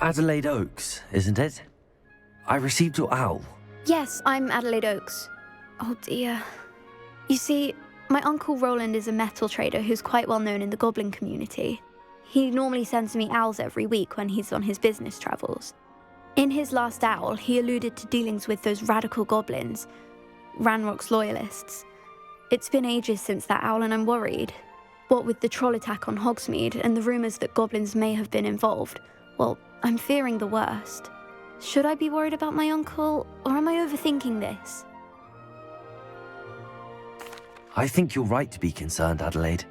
Adelaide Oaks, isn't it? I received your owl. Yes, I'm Adelaide Oaks. Oh dear. You see, my Uncle Roland is a metal trader who's quite well known in the goblin community. He normally sends me owls every week when he's on his business travels. In his last owl, he alluded to dealings with those radical goblins, Ranrock's loyalists. It's been ages since that owl and I'm worried. What with the troll attack on Hogsmeade and the rumours that goblins may have been involved, well, I'm fearing the worst. Should I be worried about my uncle, or am I overthinking this? I think you're right to be concerned, Adelaide.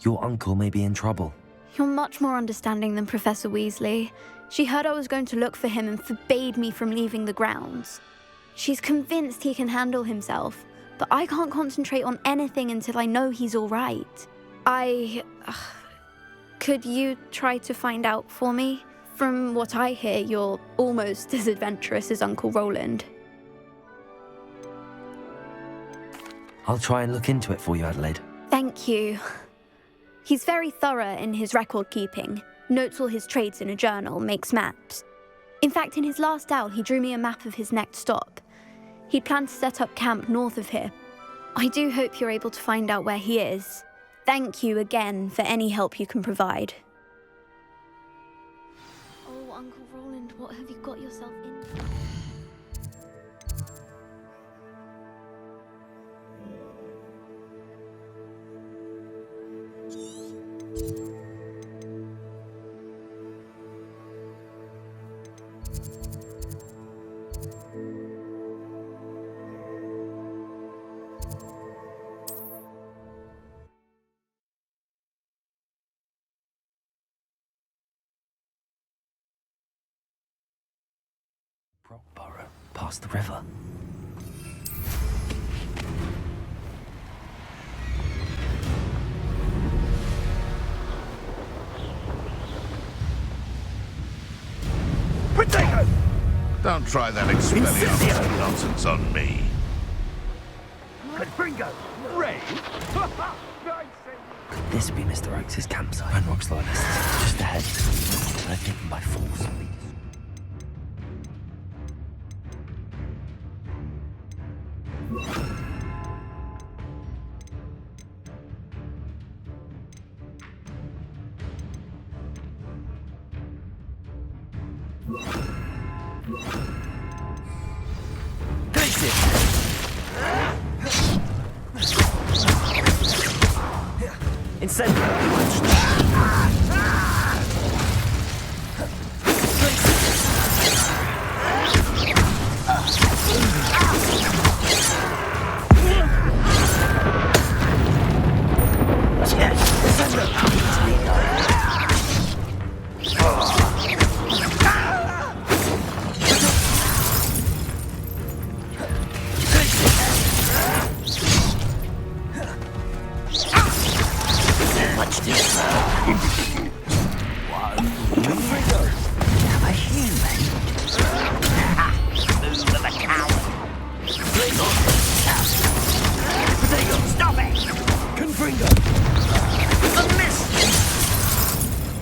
Your uncle may be in trouble. You're much more understanding than Professor Weasley. She heard I was going to look for him and forbade me from leaving the grounds. She's convinced he can handle himself, but I can't concentrate on anything until I know he's all right. Could you try to find out for me? From what I hear, you're almost as adventurous as Uncle Roland. I'll try and look into it for you, Adelaide. Thank you. He's very thorough in his record keeping, notes all his trades in a journal, makes maps. In fact, in his last owl, he drew me a map of his next stop. He'd planned to set up camp north of here. I do hope you're able to find out where he is. Thank you again for any help you can provide. Oh, Uncle Roland, what have you got yourself into? Brockborough, past the river. Potato! Don't try that Expelliarmus nonsense on me. Bingo! Ray! Could this be Mr. Oakes' campsite? Ranrock's loyalists, just ahead. They're taken by force.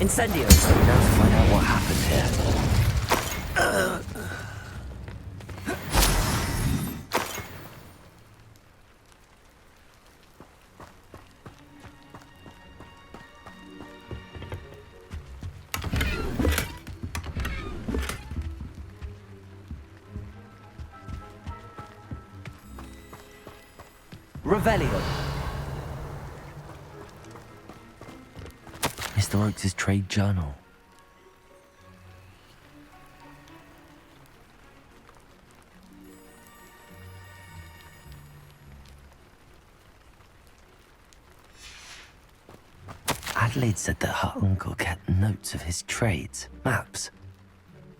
Incendio! Now to find out what happened here. Revelio. Mr. Oakes' trade journal. Adelaide said that her uncle kept notes of his trades, maps.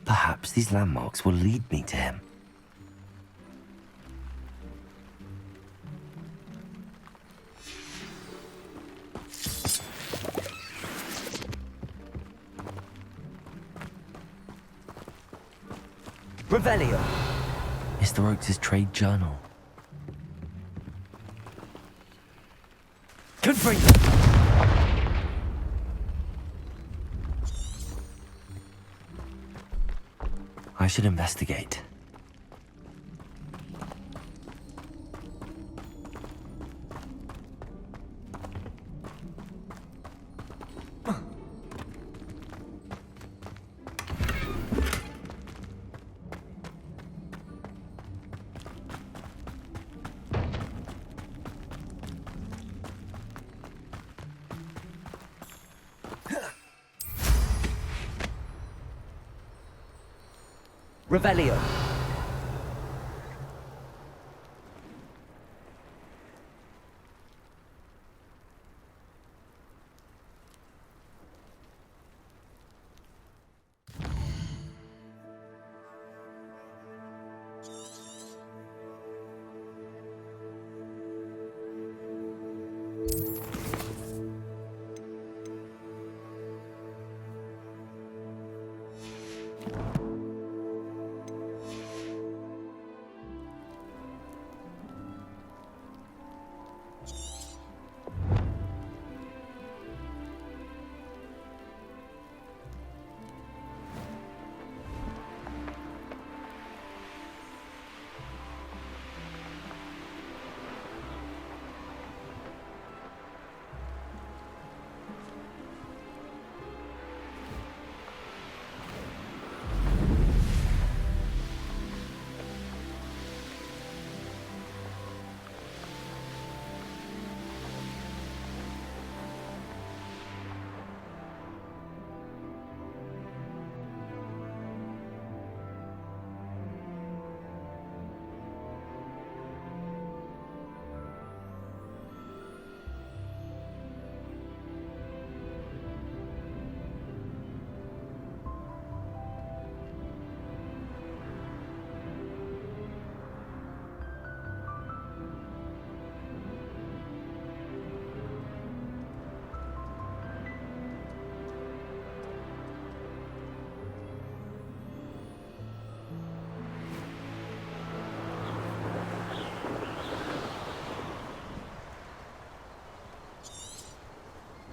Perhaps these landmarks will lead me to him. Revelio. Mr. Oakes' trade journal. Confringo. I should investigate. Revelio.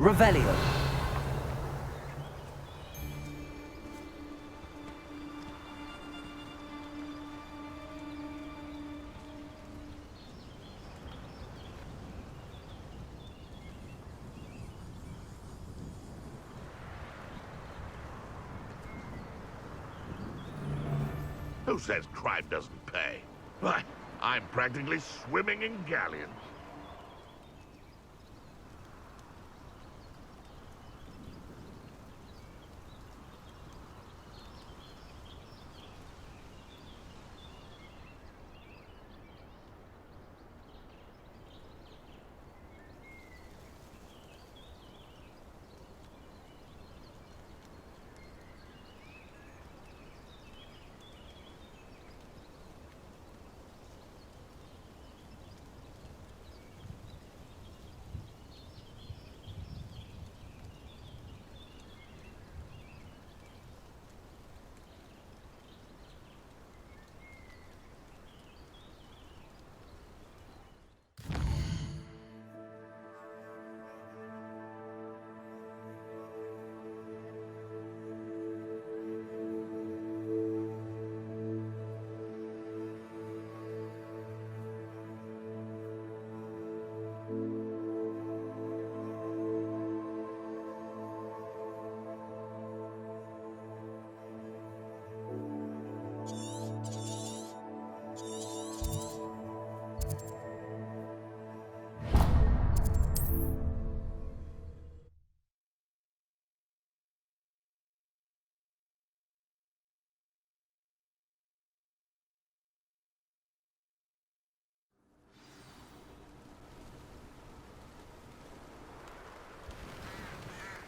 Revelio. Who says crime doesn't pay? Why, I'm practically swimming in galleons.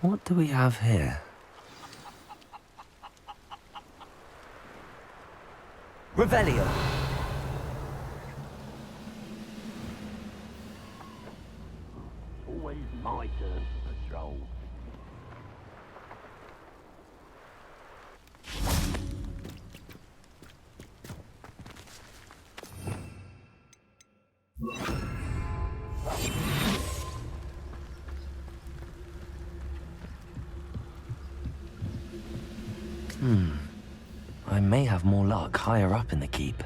What do we have here? Revelio. Always my turn to patrol. I may have more luck higher up in the keep.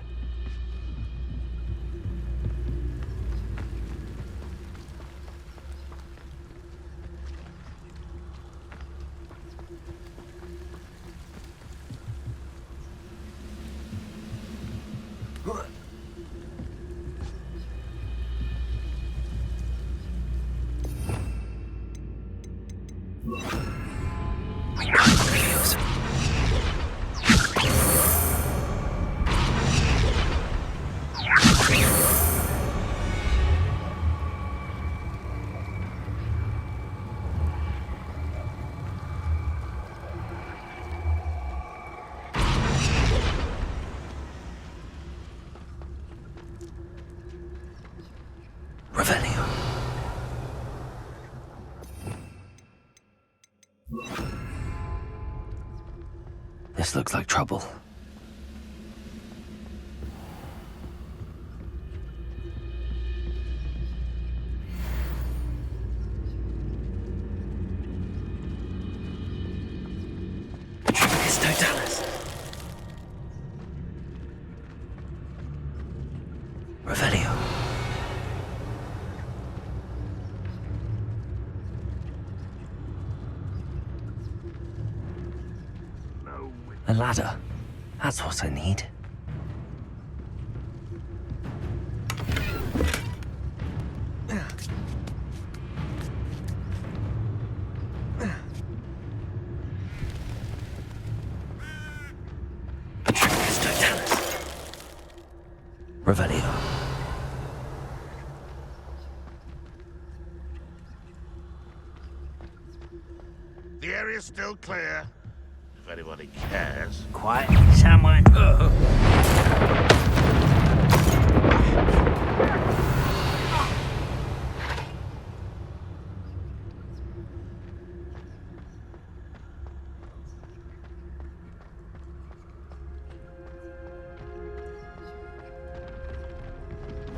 Revelio. This looks like trouble. It's Totalis. Revelio. A ladder. That's what I need. Revelio. The area's still clear. If anybody cares. Quiet, someone.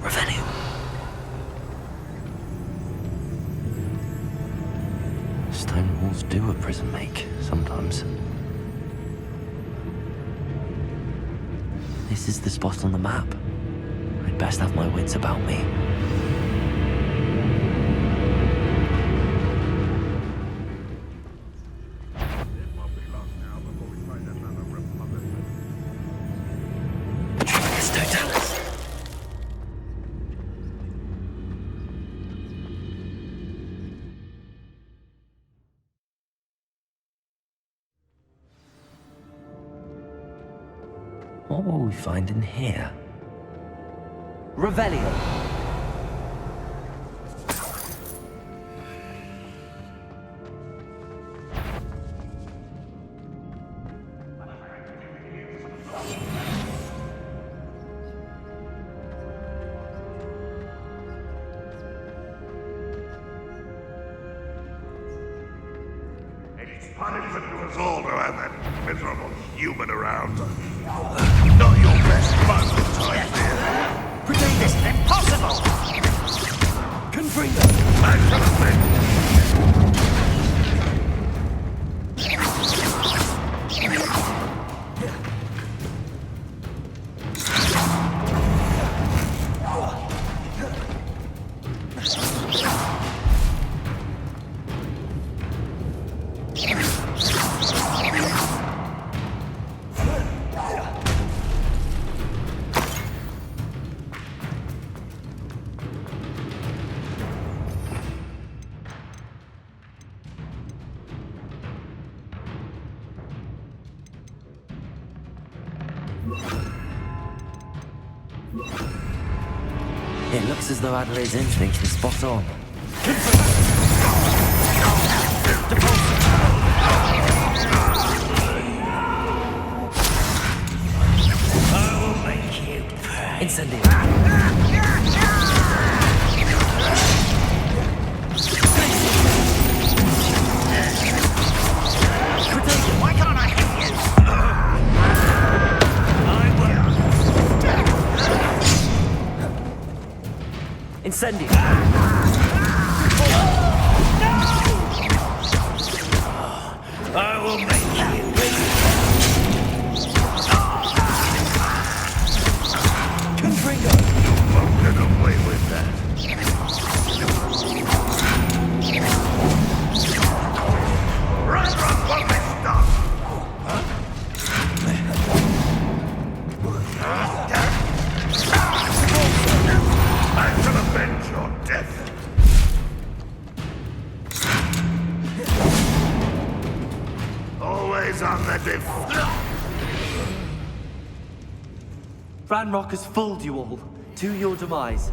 Revelio. Stone walls do a prison make, sometimes. This is the spot on the map. I'd best have my wits about me. It's Totalis. What will we find in here? Revelio. It's punishment to us all to have that miserable human around. Not your best fun time, dear. Pretend this is impossible! Can bring them. It looks as though Adelaide's instincts were spot on. I will make you pay. Incendio. Why can't I hit you? I will. Incendio. Incendio. I will make you Confringo. Won't get away with that. Run, what they stop! I shall avenge your death. Always on the Ranrock has fooled you all. To your demise.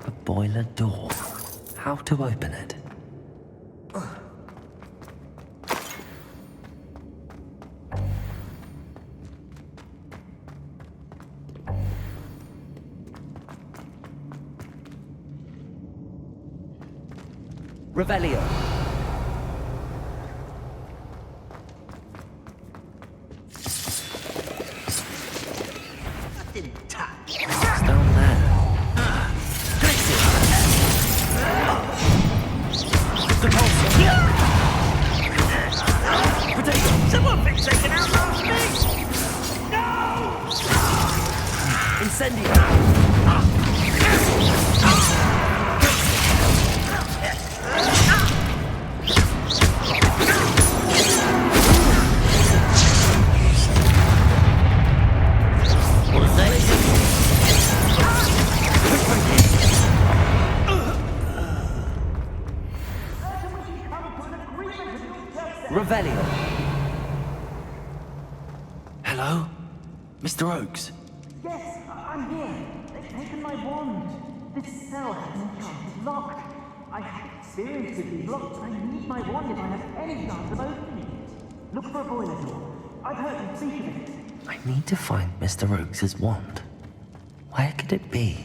A boiler door. How to open it? Revelio. It's down there. Someone been taken out last week! No! Incendio. Revelio. Hello? Mr. Oakes? Yes, I'm here. They've taken my wand. This cell has an enchanted lock. I have experience with these locks. I need my wand if I have any chance of opening it. Look for a boiler door. I've heard them speak of it. I need to find Mr. Oakes' wand. Where could it be?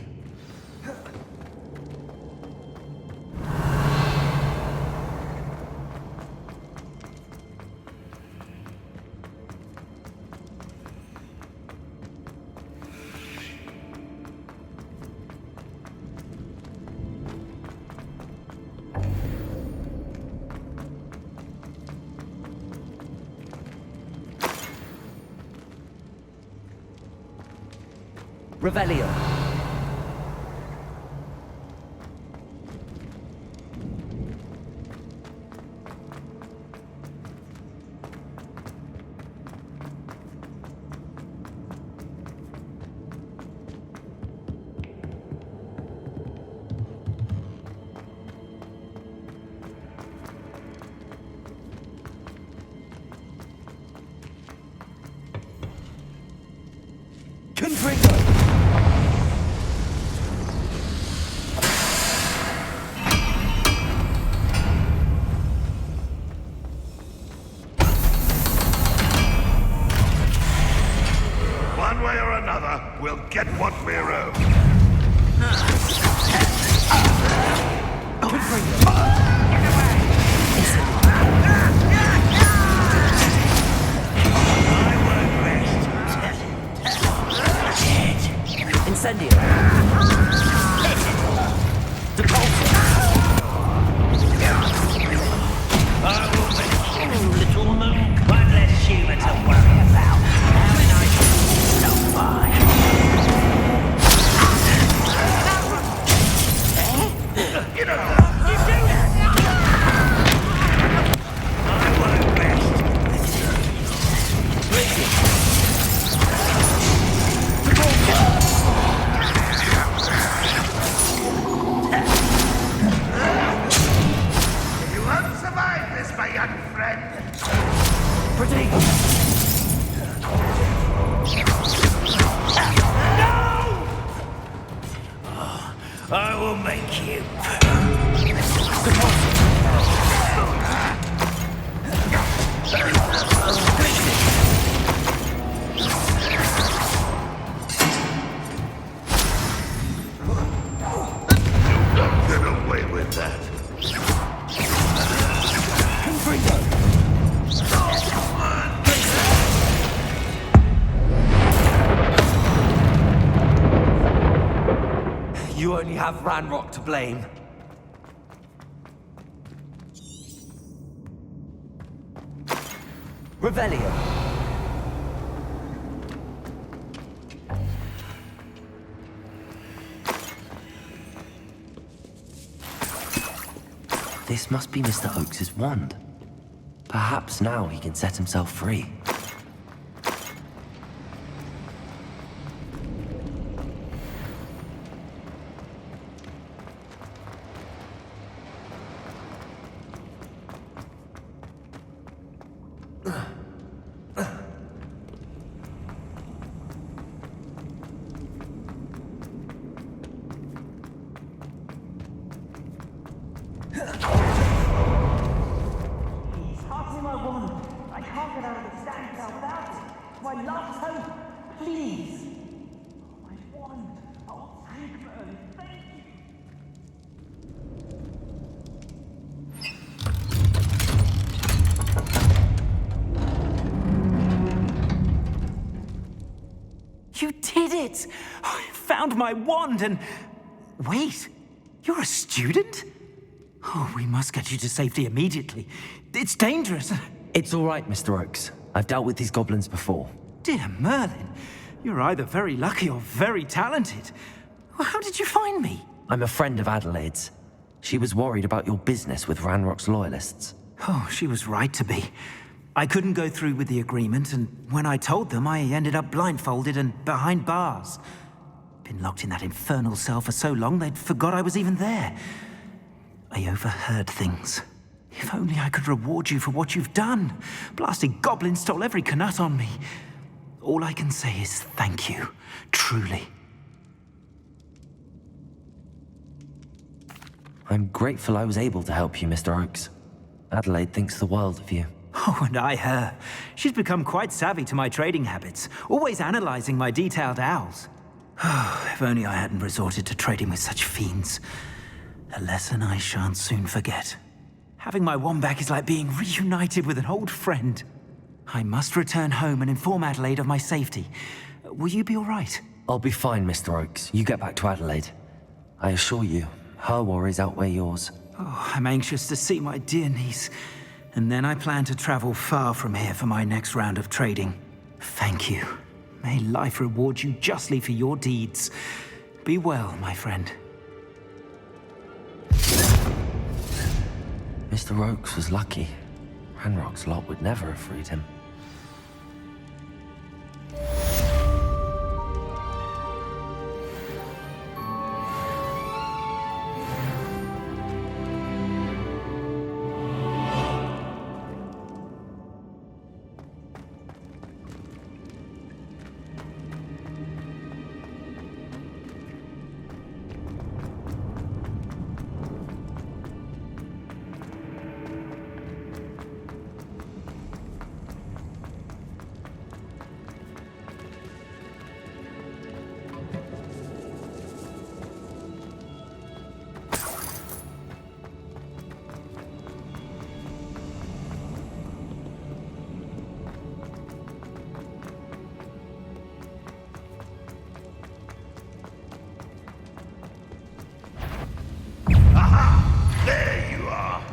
Revelio. Confringo. One way or another, we'll get what we're owed. Incendio. I will make you little moon. One less human to worry about. How and I stop by. You know, You do it! I won't rest. you won't survive this, my young friend. Pretty. I will make you. Don't get away with that. Confringo. you only have Ranrock to blame. Revelio. This must be Mr. Oakes's wand. Perhaps now he can set himself free. Please, pass me my wand. I can't get out of this damn cell without it. My last hope. Please. Oh, my wand. Oh, thank Merlin. Thank you. You did it! I found my wand and... Wait, you're a student? Oh, we must get you to safety immediately. It's dangerous. It's all right, Mr. Oakes. I've dealt with these goblins before. Dear Merlin, you're either very lucky or very talented. Well, how did you find me? I'm a friend of Adelaide's. She was worried about your business with Ranrock's loyalists. Oh, she was right to be. I couldn't go through with the agreement, and when I told them, I ended up blindfolded and behind bars. Been locked in that infernal cell for so long, they'd forgot I was even there. I overheard things. If only I could reward you for what you've done. Blasted goblins stole every Knut on me. All I can say is thank you, truly. I'm grateful I was able to help you, Mr. Oakes. Adelaide thinks the world of you. Oh, and I her. She's become quite savvy to my trading habits, always analyzing my detailed owls. If only I hadn't resorted to trading with such fiends. A lesson I shan't soon forget. Having my wand back is like being reunited with an old friend. I must return home and inform Adelaide of my safety. Will you be all right? I'll be fine, Mr. Oakes. You get back to Adelaide. I assure you, her worries outweigh yours. Oh, I'm anxious to see my dear niece. And then I plan to travel far from here for my next round of trading. Thank you. May life reward you justly for your deeds. Be well, my friend. Mr. Oakes was lucky. Ranrock's lot would never have freed him. There you are.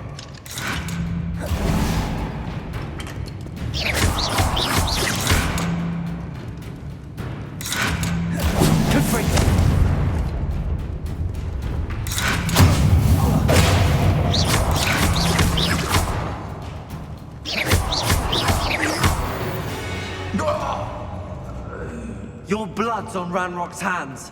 Your blood's on Ranrock's hands.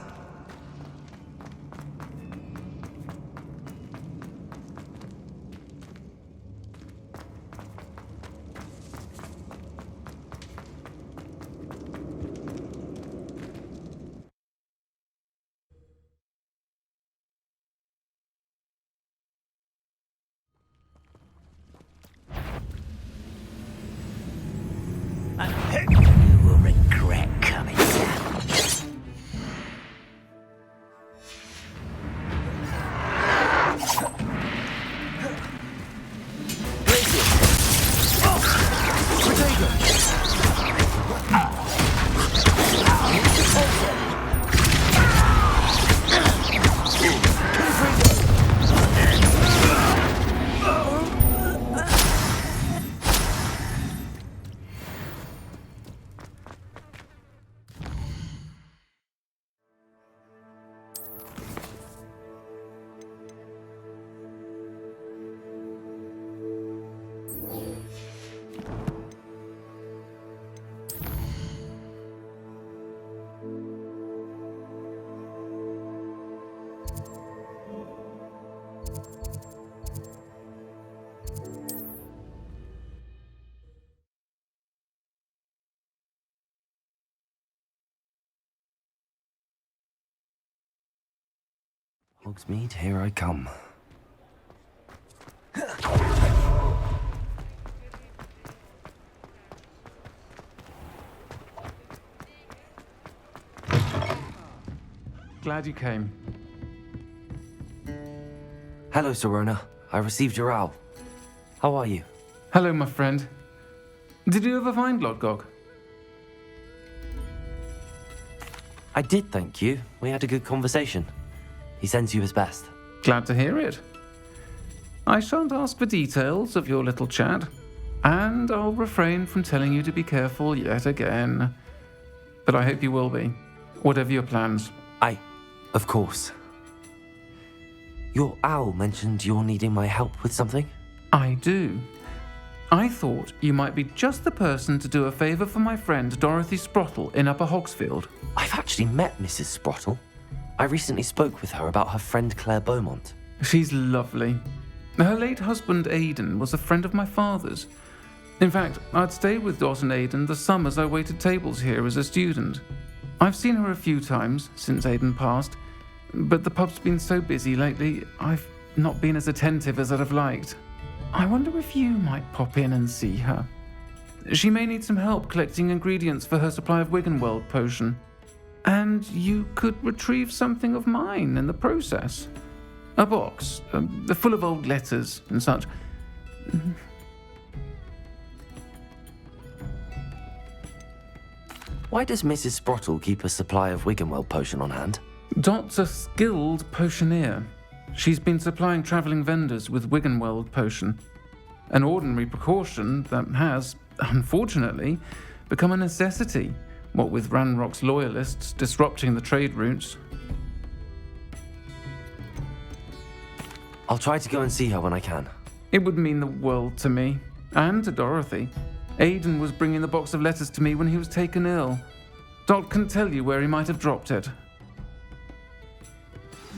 You will regret coming down. Hogsmeade, here I come. Glad you came. Hello, Sirona. I received your owl. How are you? Hello, my friend. Did you ever find Lodgok? I did, thank you. We had a good conversation. He sends you his best. Glad to hear it. I shan't ask for details of your little chat, and I'll refrain from telling you to be careful yet again. But I hope you will be, whatever your plans. Of course. Your owl mentioned you're needing my help with something? I do. I thought you might be just the person to do a favour for my friend Dorothy Sprottle in Upper Hogsfield. I've actually met Mrs. Sprottle. I recently spoke with her about her friend Claire Beaumont. She's lovely. Her late husband Aidan was a friend of my father's. In fact, I'd stayed with Dot and Aidan the summers I waited tables here as a student. I've seen her a few times since Aidan passed, but the pub's been so busy lately, I've not been as attentive as I'd have liked. I wonder if you might pop in and see her. She may need some help collecting ingredients for her supply of Wiggenweld potion. And you could retrieve something of mine in the process. A box, full of old letters and such. Why does Mrs. Sprottle keep a supply of Wiggenweld potion on hand? Dot's a skilled potioneer. She's been supplying travelling vendors with Wiggenweld potion. An ordinary precaution that has, unfortunately, become a necessity, what with Ranrock's loyalists disrupting the trade routes. I'll try to go and see her when I can. It would mean the world to me, and to Dorothy. Aidan was bringing the box of letters to me when he was taken ill. Dot can tell you where he might have dropped it.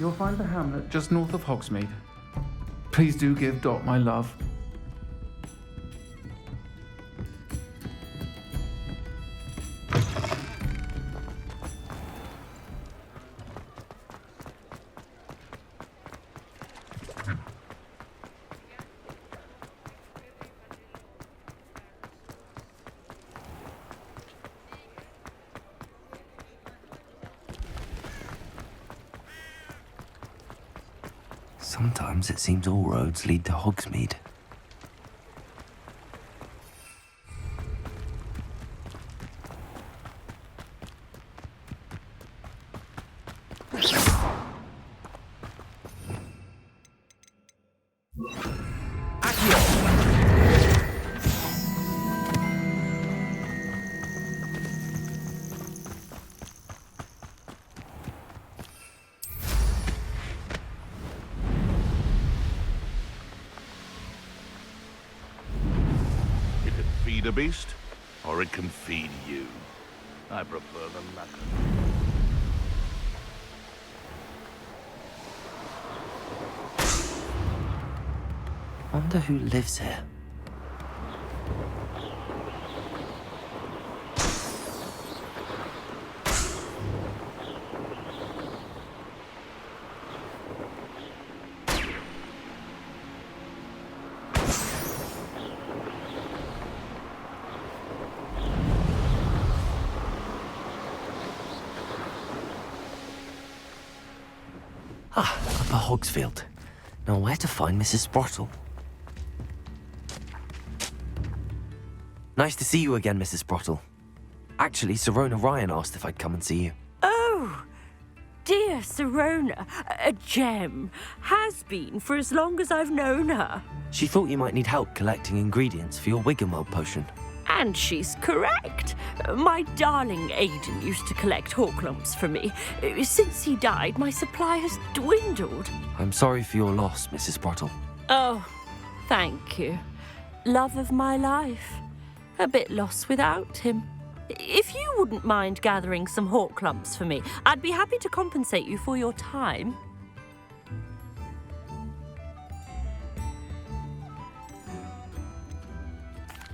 You'll find the hamlet just north of Hogsmeade. Please do give Dot my love. Sometimes it seems all roads lead to Hogsmeade. Feed a beast, or it can feed you. I prefer the latter. I wonder who lives here. Upper Hogsfield. Now where to find Mrs. Sprottle? Nice to see you again, Mrs. Sprottle. Actually, Sirona Ryan asked if I'd come and see you. Oh, dear Sirona, a gem. Has been for as long as I've known her. She thought you might need help collecting ingredients for your Wiggenweld potion. And she's correct. My darling Aidan used to collect Horklumps for me. Since he died, my supply has dwindled. I'm sorry for your loss, Mrs. Sprottle. Oh, thank you. Love of my life. A bit lost without him. If you wouldn't mind gathering some Horklumps for me, I'd be happy to compensate you for your time.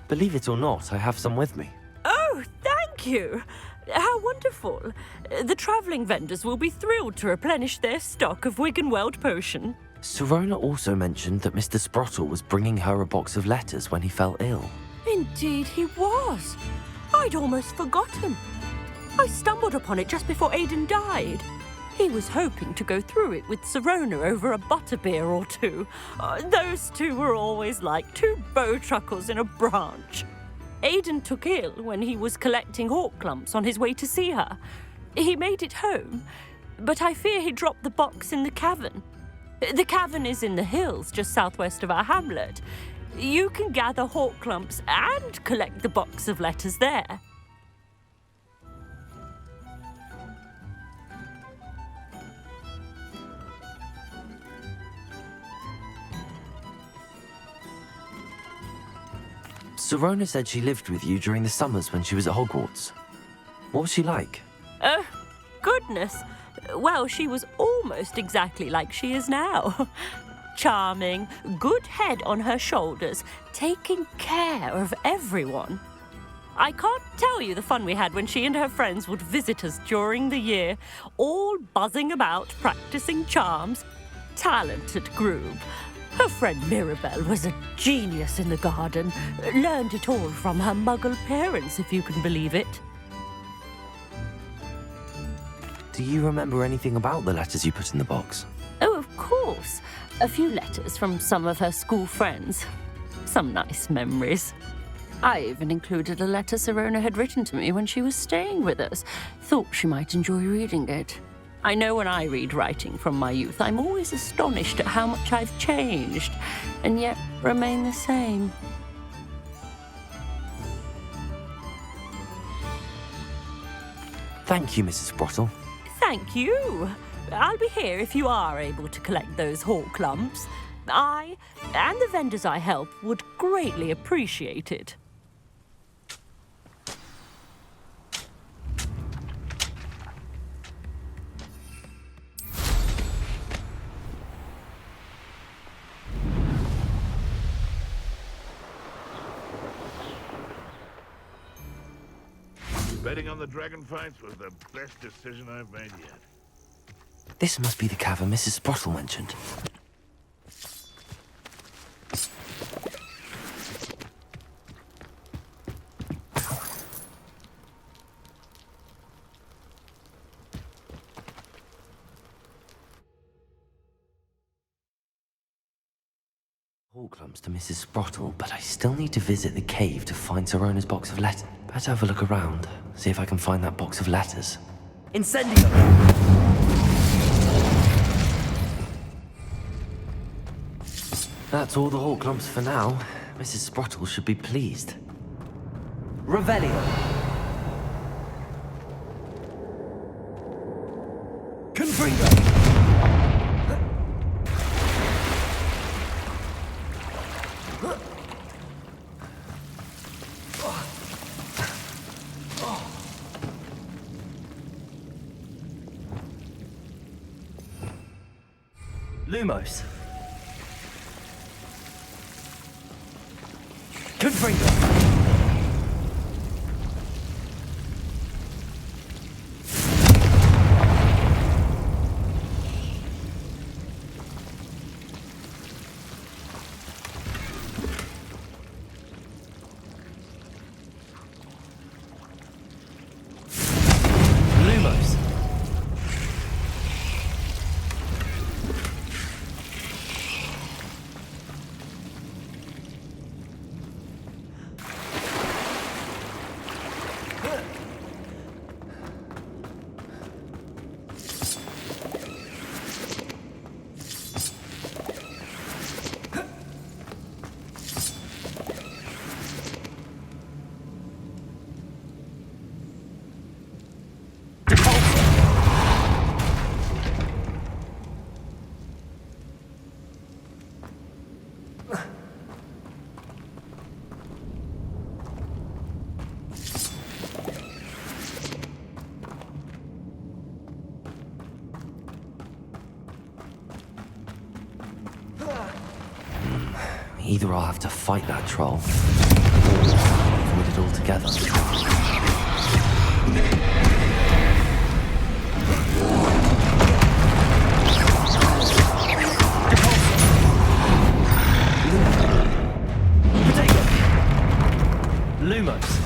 Believe it or not, I have some with me. Oh, thank Thank you. How wonderful. The travelling vendors will be thrilled to replenish their stock of Wiggenweld potion. Sirona also mentioned that Mr. Sprottle was bringing her a box of letters when he fell ill. Indeed he was. I'd almost forgotten. I stumbled upon it just before Aidan died. He was hoping to go through it with Sirona over a butterbeer or two. Those two were always like two bowtruckles in a branch. Aidan took ill when he was collecting hawk clumps on his way to see her. He made it home, but I fear he dropped the box in the cavern. The cavern is in the hills just southwest of our hamlet. You can gather hawk clumps and collect the box of letters there. Sirona said she lived with you during the summers when she was at Hogwarts. What was she like? Oh, goodness. Well, she was almost exactly like she is now. Charming, good head on her shoulders, taking care of everyone. I can't tell you the fun we had when she and her friends would visit us during the year, all buzzing about, practicing charms. Talented group. Her friend Mirabelle was a genius in the garden. Learned it all from her muggle parents, if you can believe it. Do you remember anything about the letters you put in the box? Oh, of course. A few letters from some of her school friends. Some nice memories. I even included a letter Sirona had written to me when she was staying with us. Thought she might enjoy reading it. I know when I read writing from my youth, I'm always astonished at how much I've changed, and yet remain the same. Thank you, Mrs. Sprottle. Thank you. I'll be here if you are able to collect those hawk clumps. I, and the vendors I help, would greatly appreciate it. Betting on the dragon fights was the best decision I've made yet. This must be the cavern Mrs. Sprottle mentioned. Hawk clumps to Mrs. Sprottle, but I still need to visit the cave to find Sirona's box of letters. Better have a look around, see if I can find that box of letters. Incendio! That's all the Hawk clumps for now. Mrs. Sprottle should be pleased. Revelio! Confringo! Lumos. Confringo. Lumos. Either I'll have to fight that troll, or avoid it altogether. Lumos.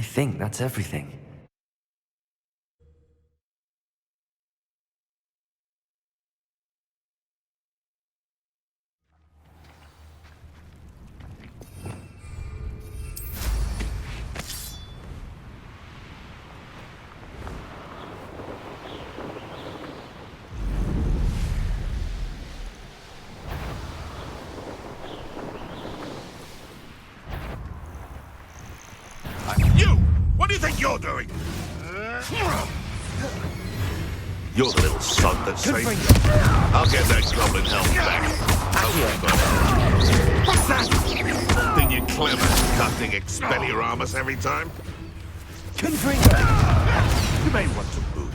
I think that's everything. You! What do you think you're doing? You're the little son that saved me. I'll get that goblin help back. What's that? Think you're clever, cutting Expelliarmus every time? You may want to move.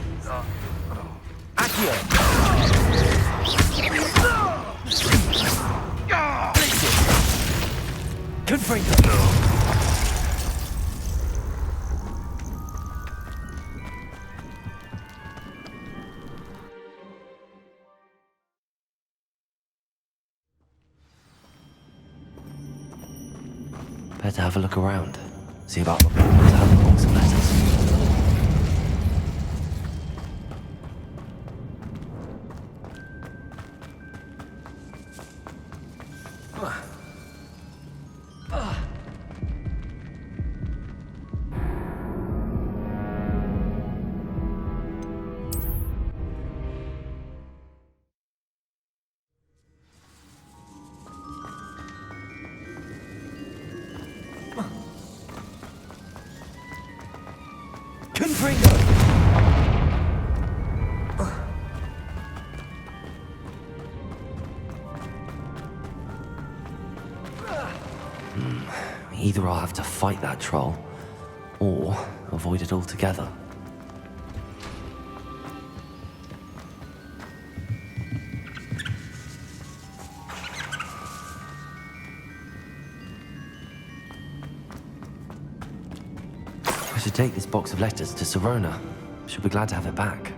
Better have a look around. See about the box of letters. Either I'll have to fight that troll, or avoid it altogether. I should take this box of letters to Sirona. She'll be glad to have it back.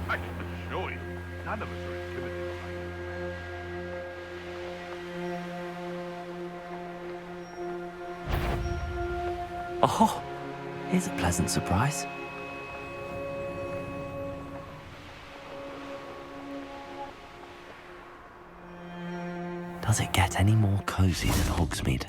I can assure you, none of us are intimidated by you. Oh, here's a pleasant surprise. Does it get any more cozy than Hogsmeade?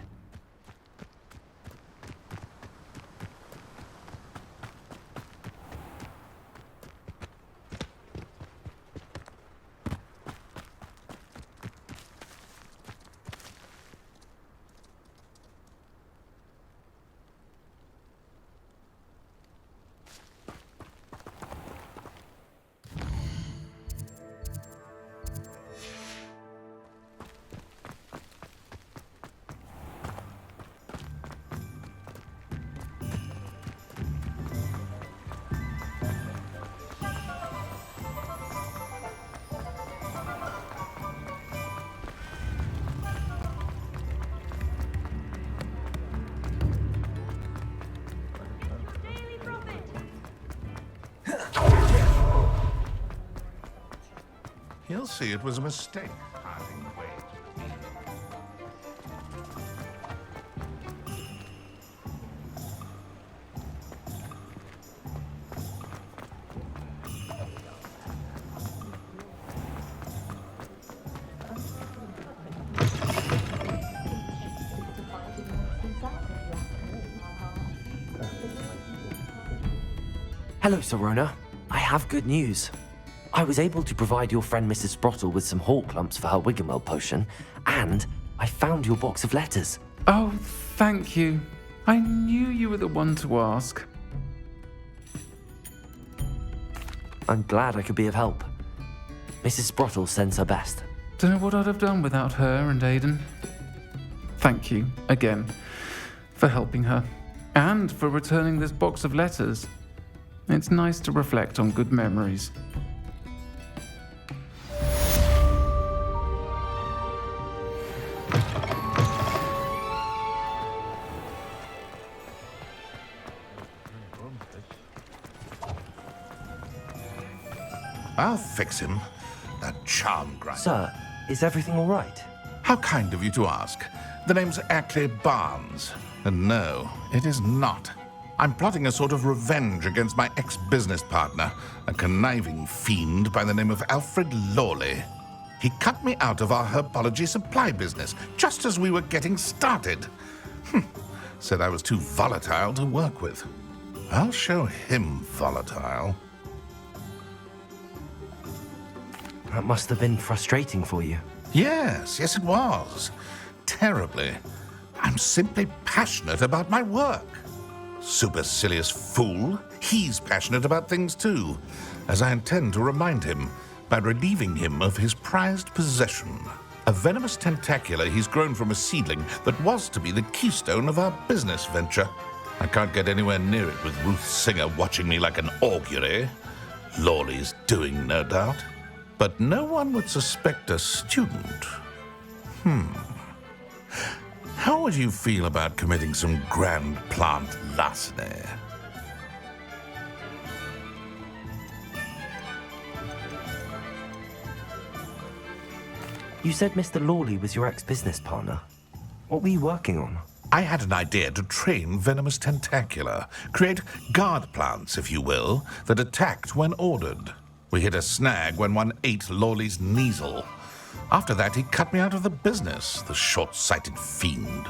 He'll see it was a mistake, parting ways. Hello, Sirona. I have good news. I was able to provide your friend Mrs. Sprottle with some hawk lumps for her Wiggenweld potion, and I found your box of letters. Oh, thank you. I knew you were the one to ask. I'm glad I could be of help. Mrs. Sprottle sends her best. Don't know what I'd have done without her and Aidan. Thank you, again, for helping her, and for returning this box of letters. It's nice to reflect on good memories. I'll fix him. That charm grinder. Sir, is everything all right? How kind of you to ask. The name's Ackley Barnes. And no, it is not. I'm plotting a sort of revenge against my ex-business partner, a conniving fiend by the name of Alfred Lawley. He cut me out of our herbology supply business just as we were getting started. Said I was too volatile to work with. I'll show him volatile. That must have been frustrating for you. Yes, it was. Terribly. I'm simply passionate about my work. Supercilious fool. He's passionate about things too, as I intend to remind him by relieving him of his prized possession. A venomous tentacula he's grown from a seedling that was to be the keystone of our business venture. I can't get anywhere near it with Ruth Singer watching me like an augury. Lawley's doing, no doubt. But no one would suspect a student. How would you feel about committing some grand plant larceny? You said Mr. Lawley was your ex-business partner. What were you working on? I had an idea to train venomous tentacula, create guard plants, if you will, that attacked when ordered. We hit a snag when one ate Lawley's Kneasel. After that, he cut me out of the business, the short-sighted fiend.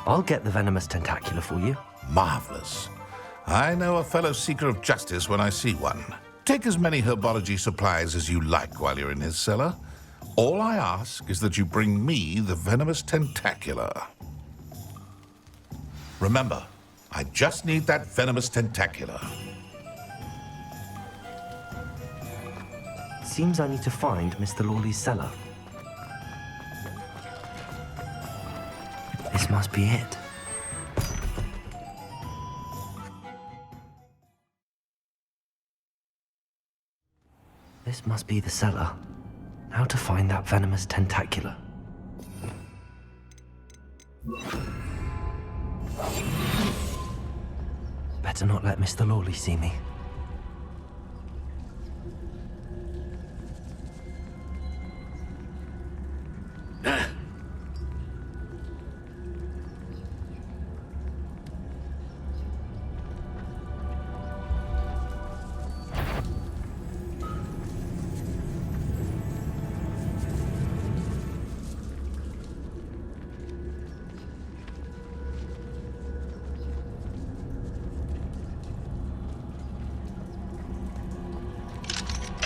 I'll get the venomous tentacula for you. Marvelous. I know a fellow seeker of justice when I see one. Take as many herbology supplies as you like while you're in his cellar. All I ask is that you bring me the venomous tentacula. Remember, I just need that venomous tentacula. Seems I need to find Mr. Lawley's cellar. This must be it. This must be the cellar. How to find that venomous tentacula? Better not let Mr. Lawley see me.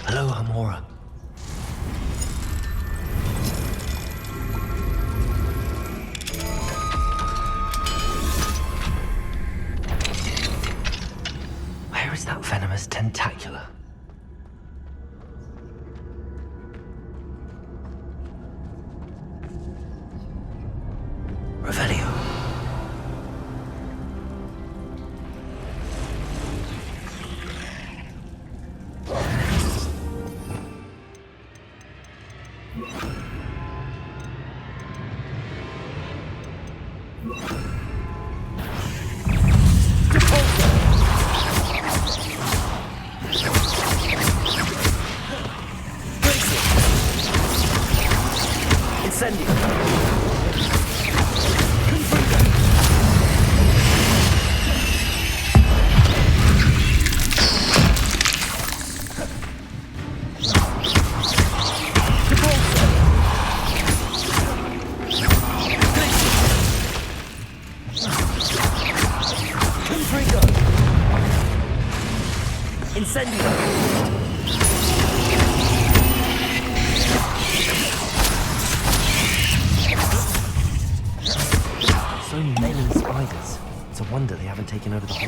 Hello, Amora. Where is that venomous tentacula? Revelio. So many spiders. It's a wonder they haven't taken over the whole.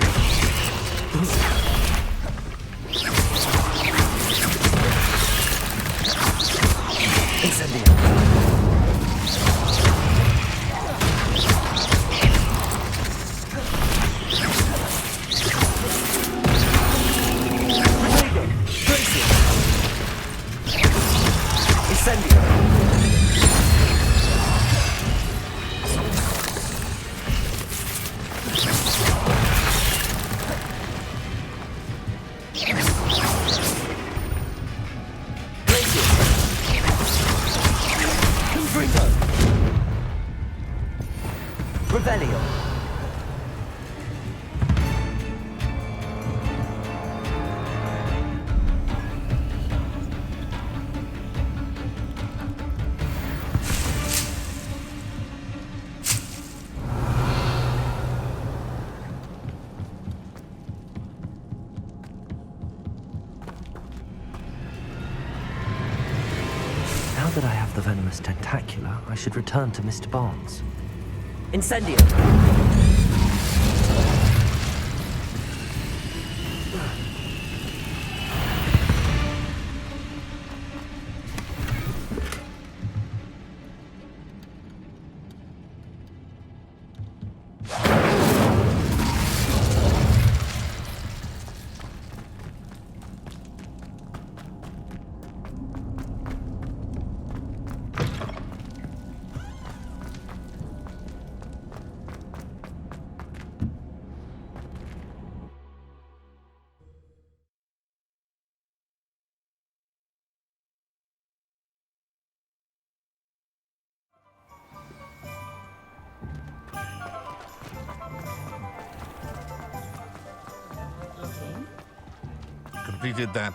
Revelio. Now that I have the venomous tentacula, I should return to Mr. Barnes. Incendio! Completed that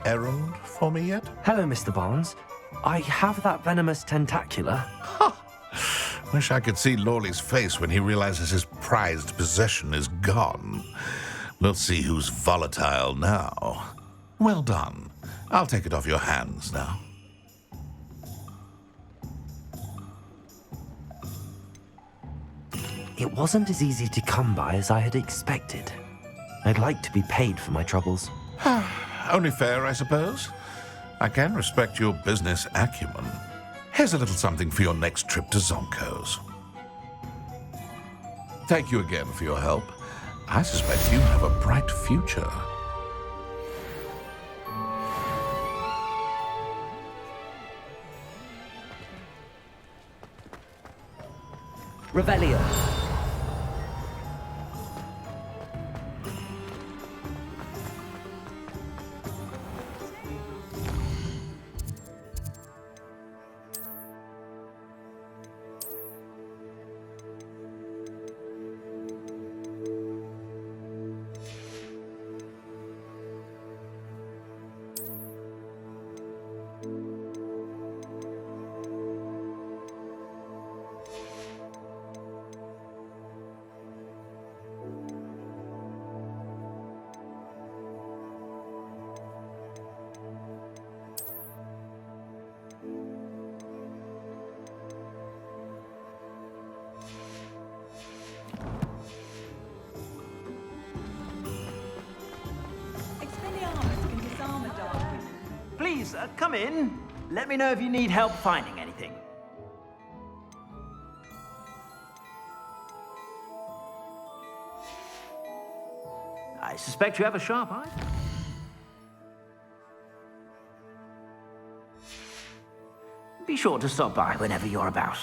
errand for me yet? Hello, Mr. Barnes. I have that venomous tentacula. Wish I could see Lawley's face when he realizes his prized possession is gone. We'll see who's volatile now. Well done. I'll take it off your hands now. It wasn't as easy to come by as I had expected. I'd like to be paid for my troubles. Only fair, I suppose. I can respect your business acumen. Here's a little something for your next trip to Zonko's. Thank you again for your help. I suspect you have a bright future. Revelio. Please, come in. Let me know if you need help finding anything. I suspect you have a sharp eye. Be sure to stop by whenever you're about.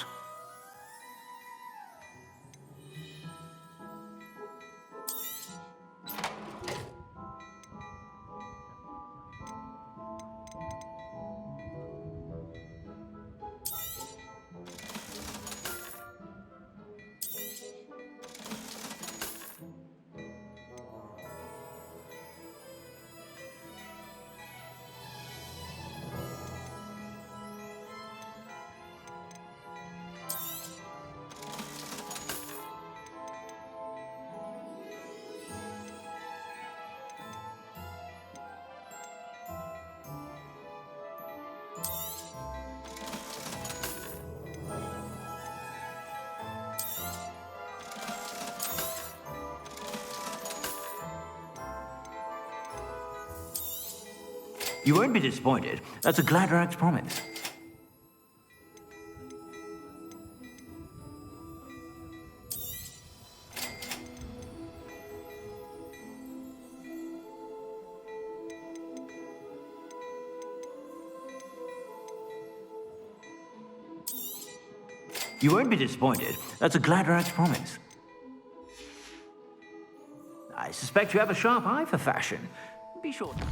You won't be disappointed. That's a Gladrax promise. You won't be disappointed. That's a Gladrax promise. I suspect you have a sharp eye for fashion. Be sure to...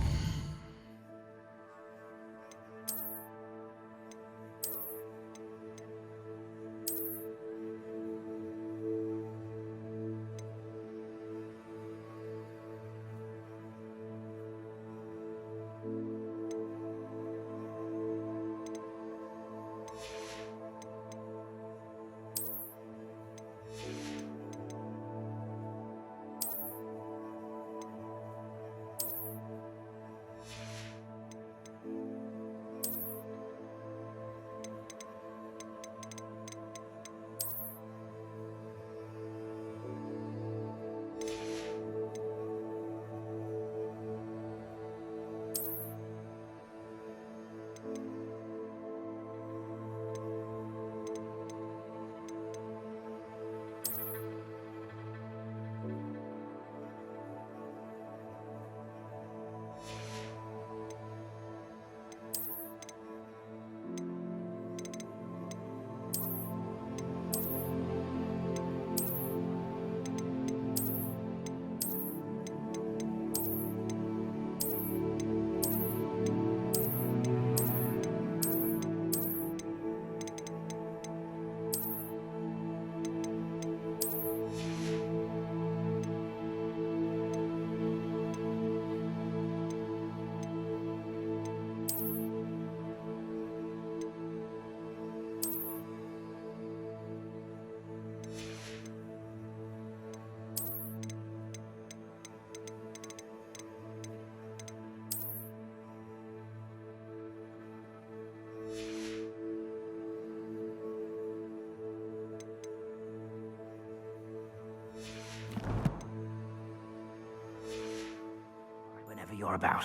you're about.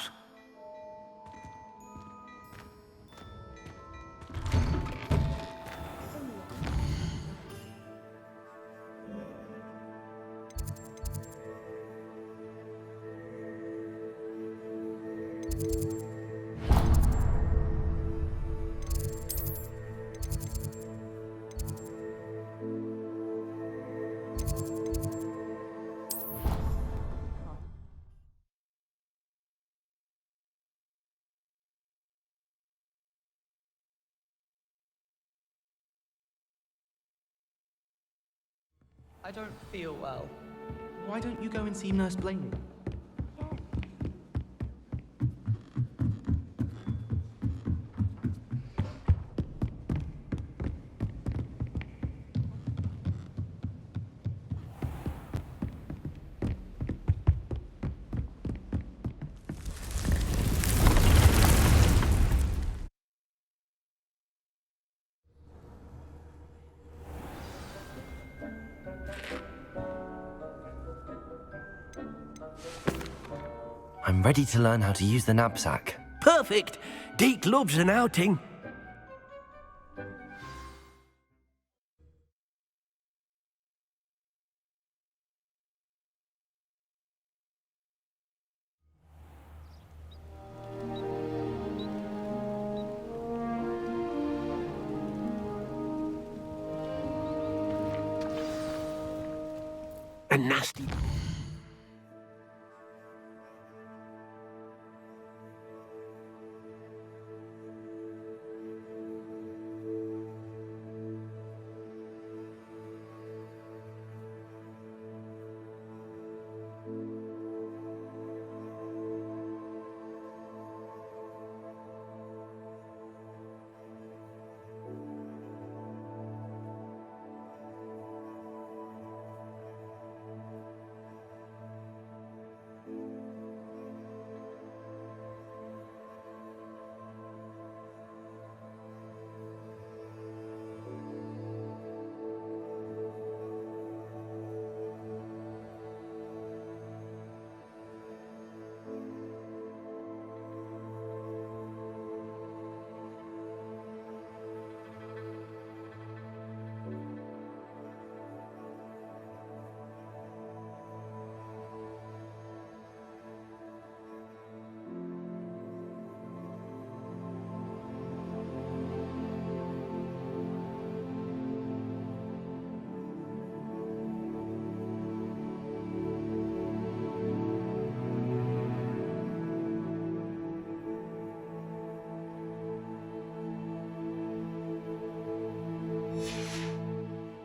I don't feel well. Why don't you go and see Nurse Blaney? I'm ready to learn how to use the knapsack. Perfect! Deke loves an outing. A nasty...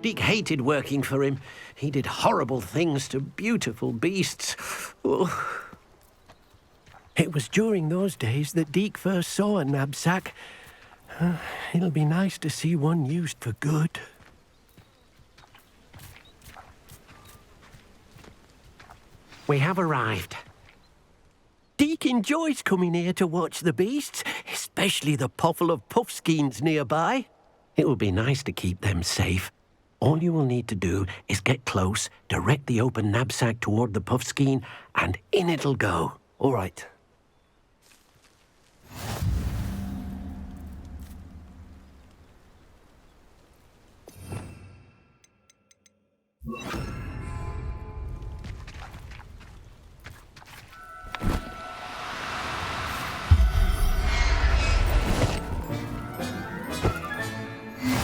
Deke hated working for him. He did horrible things to beautiful beasts. Oh. It was during those days that Deke first saw a knapsack. It'll be nice to see one used for good. We have arrived. Deke enjoys coming here to watch the beasts, especially the puffle of puffskeins nearby. It will be nice to keep them safe. All you will need to do is get close, direct the open knapsack toward the puffskein, and in it'll go. All right.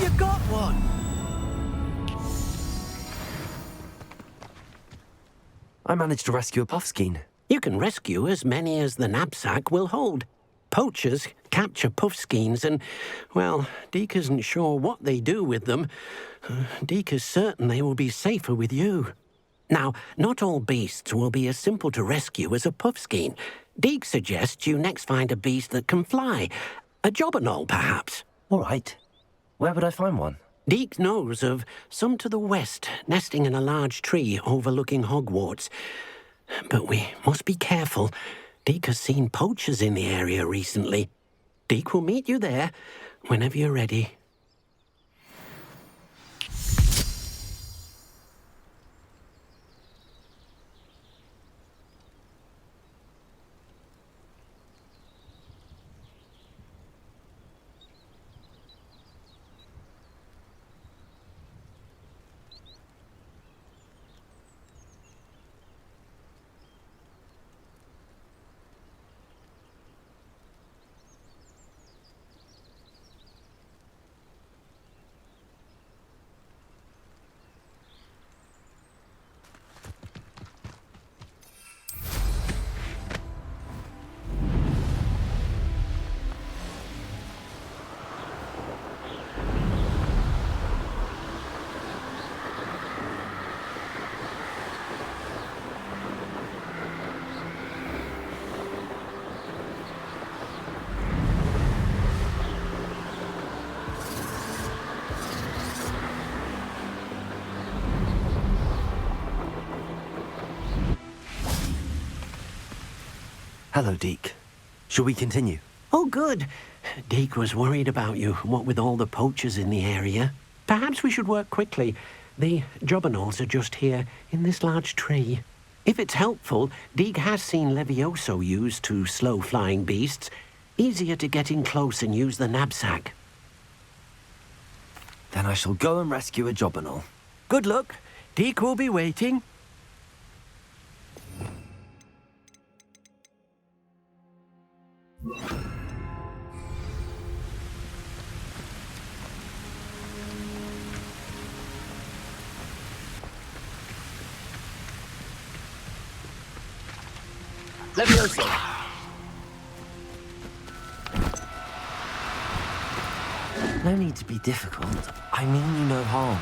You got one! I managed to rescue a puffskein. You can rescue as many as the knapsack will hold. Poachers capture puffskeins and, well, Deke isn't sure what they do with them. Deke is certain they will be safer with you. Now, not all beasts will be as simple to rescue as a puffskein. Deke suggests you next find a beast that can fly. A jobberknoll, perhaps. All right. Where would I find one? Deke knows of some to the west, nesting in a large tree overlooking Hogwarts. But we must be careful. Deke has seen poachers in the area recently. Deke will meet you there whenever you're ready. Hello, Deke. Shall we continue? Oh, good. Deke was worried about you, what with all the poachers in the area. Perhaps we should work quickly. The jobberknolls are just here, in this large tree. If it's helpful, Deke has seen Levioso used to slow flying beasts. Easier to get in close and use the knapsack. Then I shall go and rescue a jobberknoll. Good luck. Deke will be waiting. Levioso! No need to be difficult. I mean you no harm.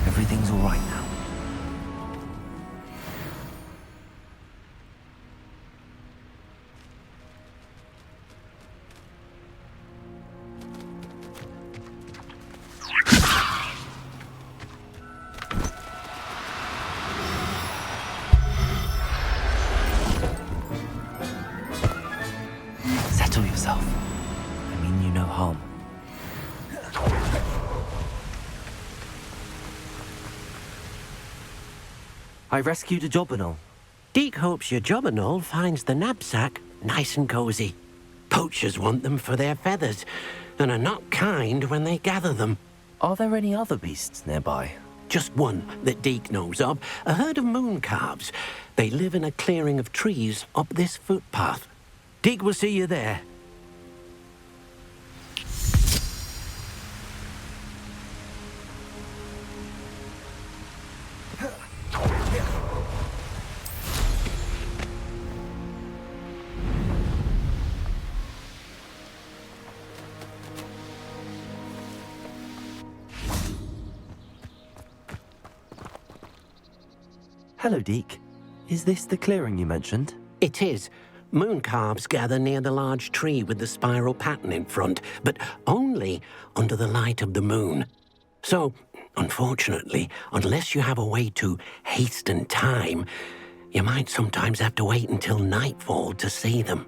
Everything's all right now. Settle yourself. I mean you no harm. I rescued a jobberknoll. Deke hopes your jobberknoll finds the knapsack nice and cozy. Poachers want them for their feathers, and are not kind when they gather them. Are there any other beasts nearby? Just one that Deke knows of, a herd of moon calves. They live in a clearing of trees up this footpath. Deke will see you there. Hello, Deke. Is this the clearing you mentioned? It is. Moon calves gather near the large tree with the spiral pattern in front, but only under the light of the moon. So, unfortunately, unless you have a way to hasten time, you might sometimes have to wait until nightfall to see them.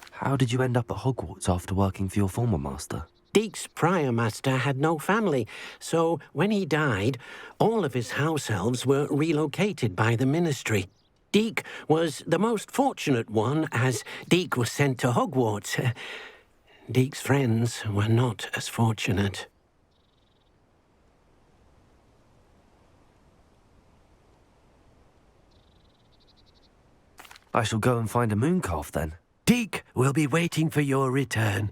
How did you end up at Hogwarts after working for your former master? Deke's prior master had no family, so when he died, all of his house elves were relocated by the ministry. Deke was the most fortunate one, as Deke was sent to Hogwarts. Deke's friends were not as fortunate. I shall go and find a moon calf then. Deke will be waiting for your return.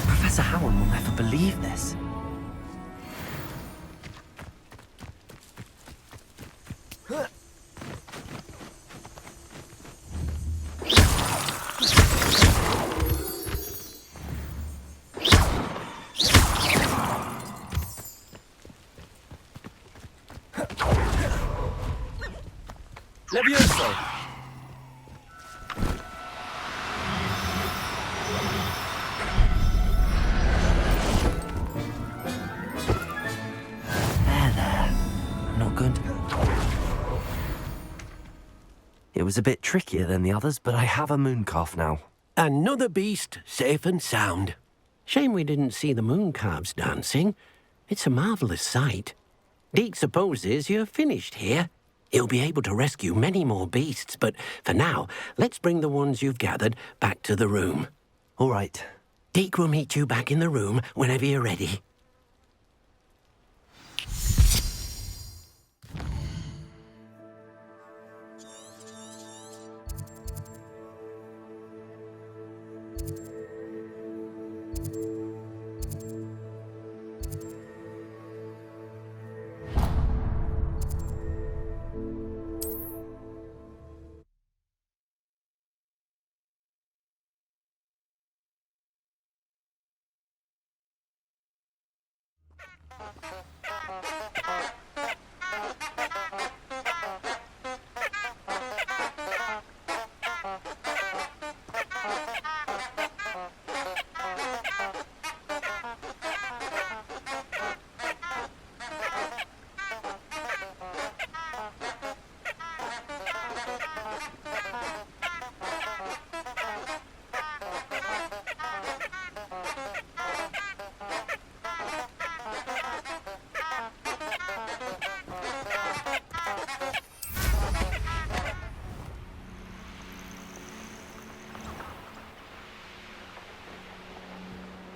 Professor Howard will never believe this. Levioso! There. Not good. It was a bit trickier than the others, but I have a mooncalf now. Another beast, safe and sound. Shame we didn't see the mooncalves dancing. It's a marvellous sight. Deke supposes you're finished here. He'll be able to rescue many more beasts, but for now, let's bring the ones you've gathered back to the room. All right. Deke will meet you back in the room whenever you're ready.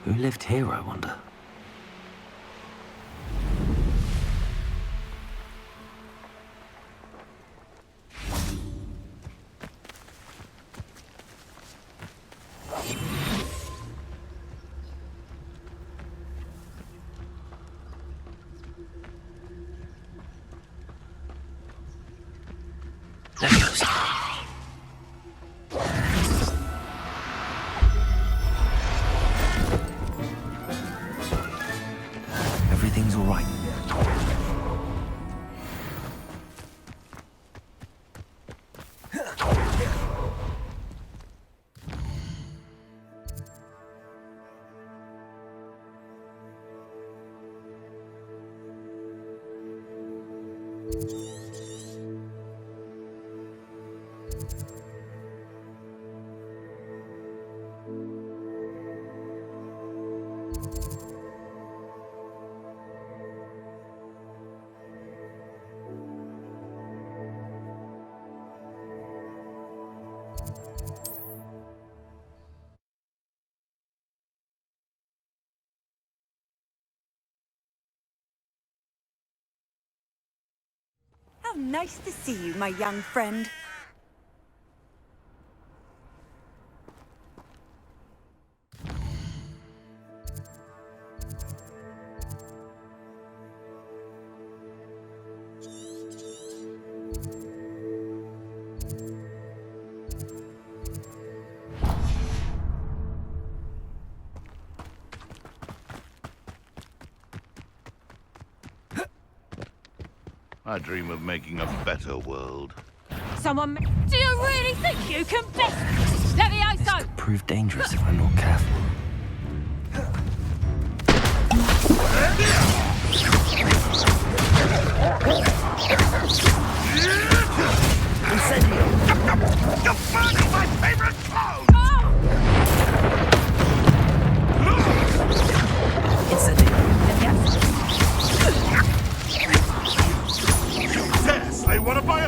Who lived here, I wonder? Everything's all right. How nice to see you, my young friend. I dream of making a better world. Someone. Do you really think you can best? Levioso! Could prove dangerous if I'm not careful. You're burning my favorite clothes! Yes, they want to buy a...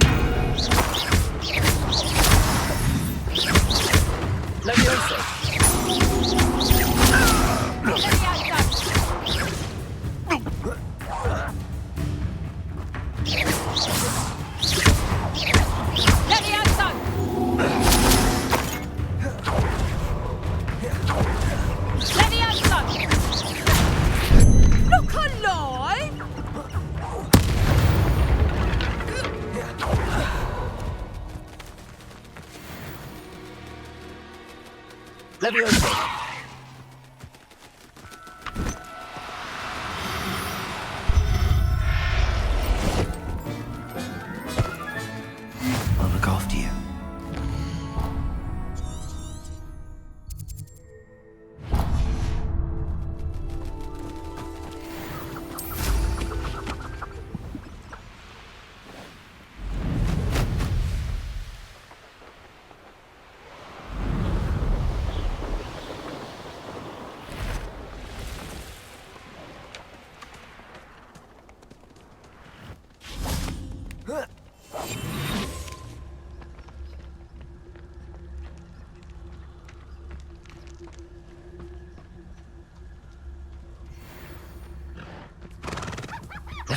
Levioso! Look alive! Levioso!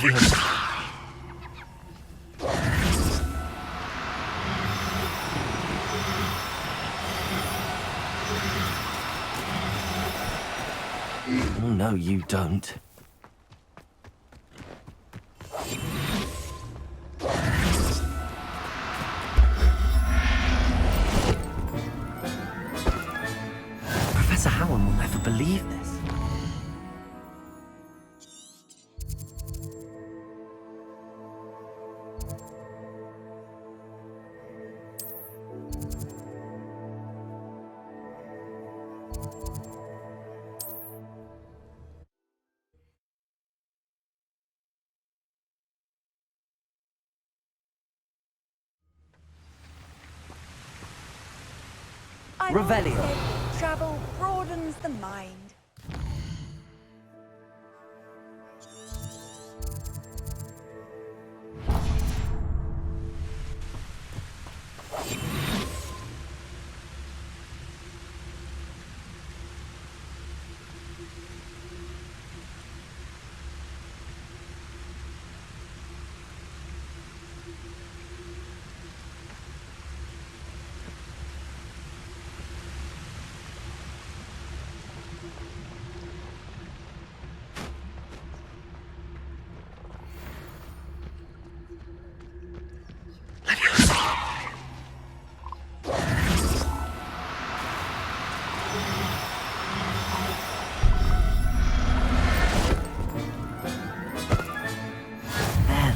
Leviosa. Oh, no, you don't. Professor Howard will never believe this. Revelio. Travel broadens the mind.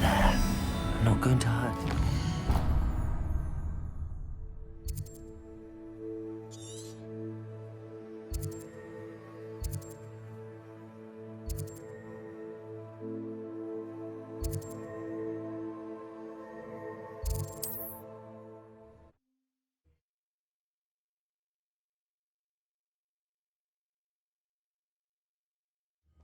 There. I'm not going to hurt you.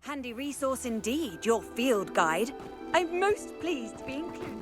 Handy resource indeed, your field guide. I'm most pleased to be included.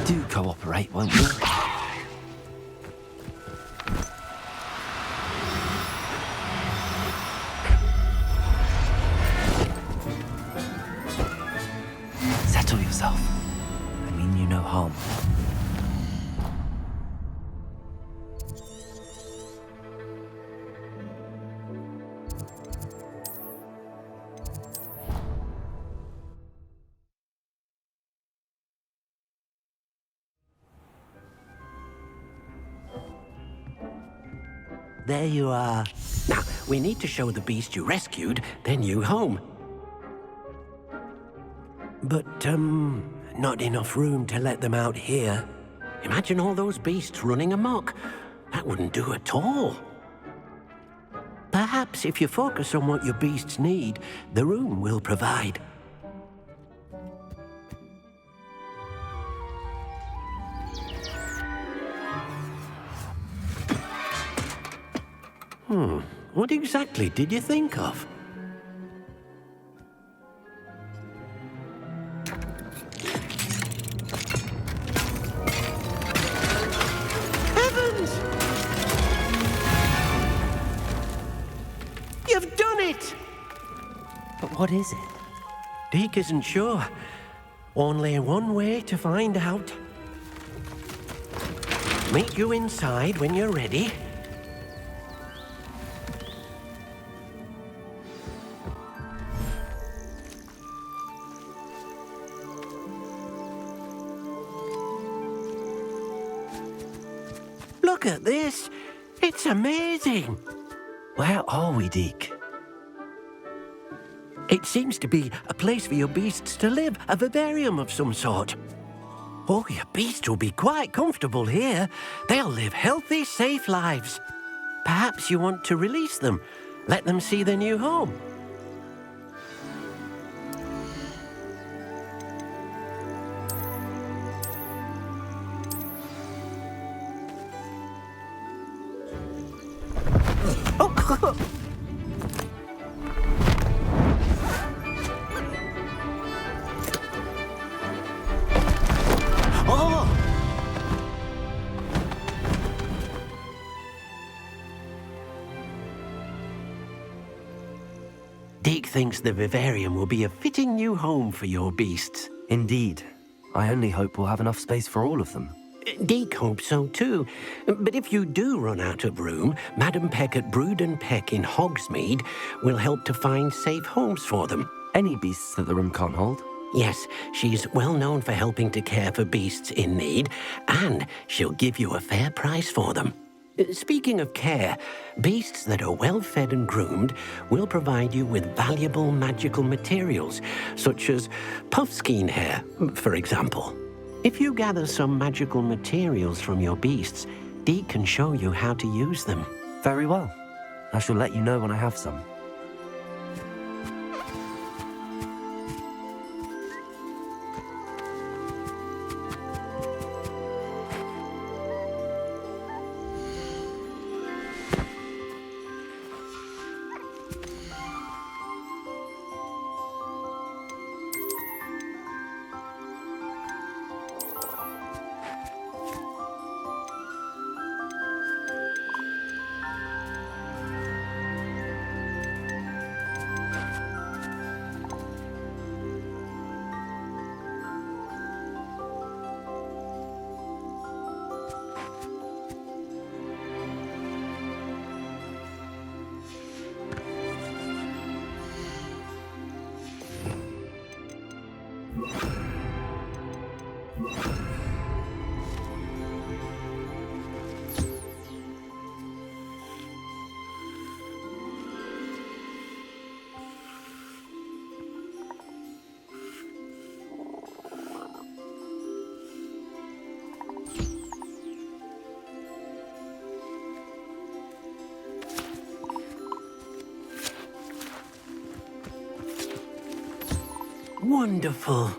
Do cooperate, won't you? Settle yourself. I mean you no harm. There you are. Now, we need to show the beast you rescued their new home. But, not enough room to let them out here. Imagine all those beasts running amok. That wouldn't do at all. Perhaps if you focus on what your beasts need, the room will provide. What exactly did you think of? Heavens! You've done it! But what is it? Deke isn't sure. Only one way to find out. Meet you inside when you're ready. Look at this. It's amazing. Where are we, Deke? It seems to be a place for your beasts to live, a vivarium of some sort. Oh, your beasts will be quite comfortable here. They'll live healthy, safe lives. Perhaps you want to release them, let them see their new home. Oh! Deke thinks the vivarium will be a fitting new home for your beasts. Indeed. I only hope we'll have enough space for all of them. Deke hopes so too. But if you do run out of room, Madam Peck at Brood and Peck in Hogsmeade will help to find safe homes for them. Any beasts that the room can't hold? Yes, she's well known for helping to care for beasts in need, and she'll give you a fair price for them. Speaking of care, beasts that are well fed and groomed will provide you with valuable magical materials, such as puffskein hair, for example. If you gather some magical materials from your beasts, Deke can show you how to use them. Very well. I shall let you know when I have some. Wonderful.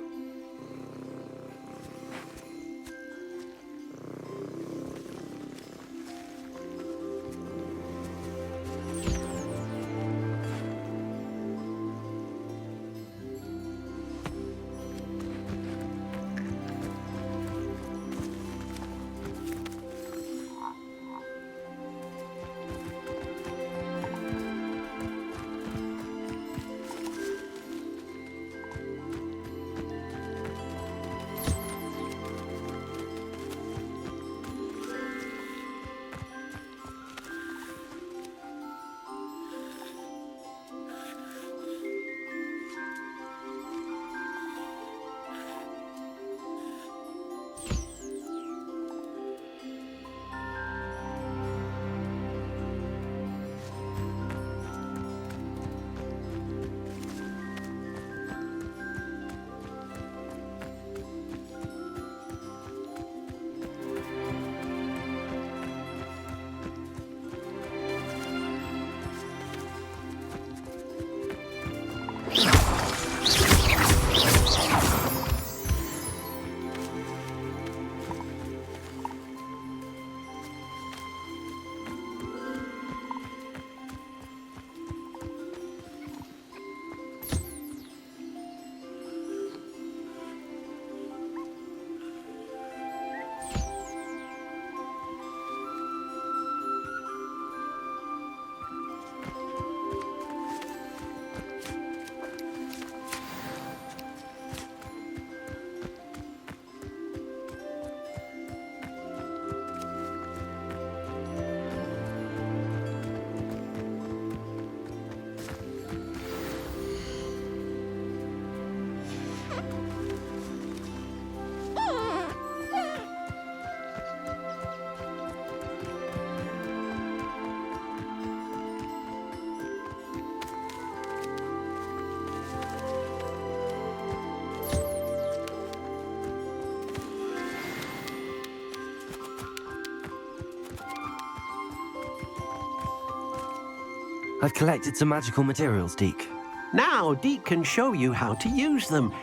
I've collected some magical materials, Deke. Now, Deke can show you how to use them.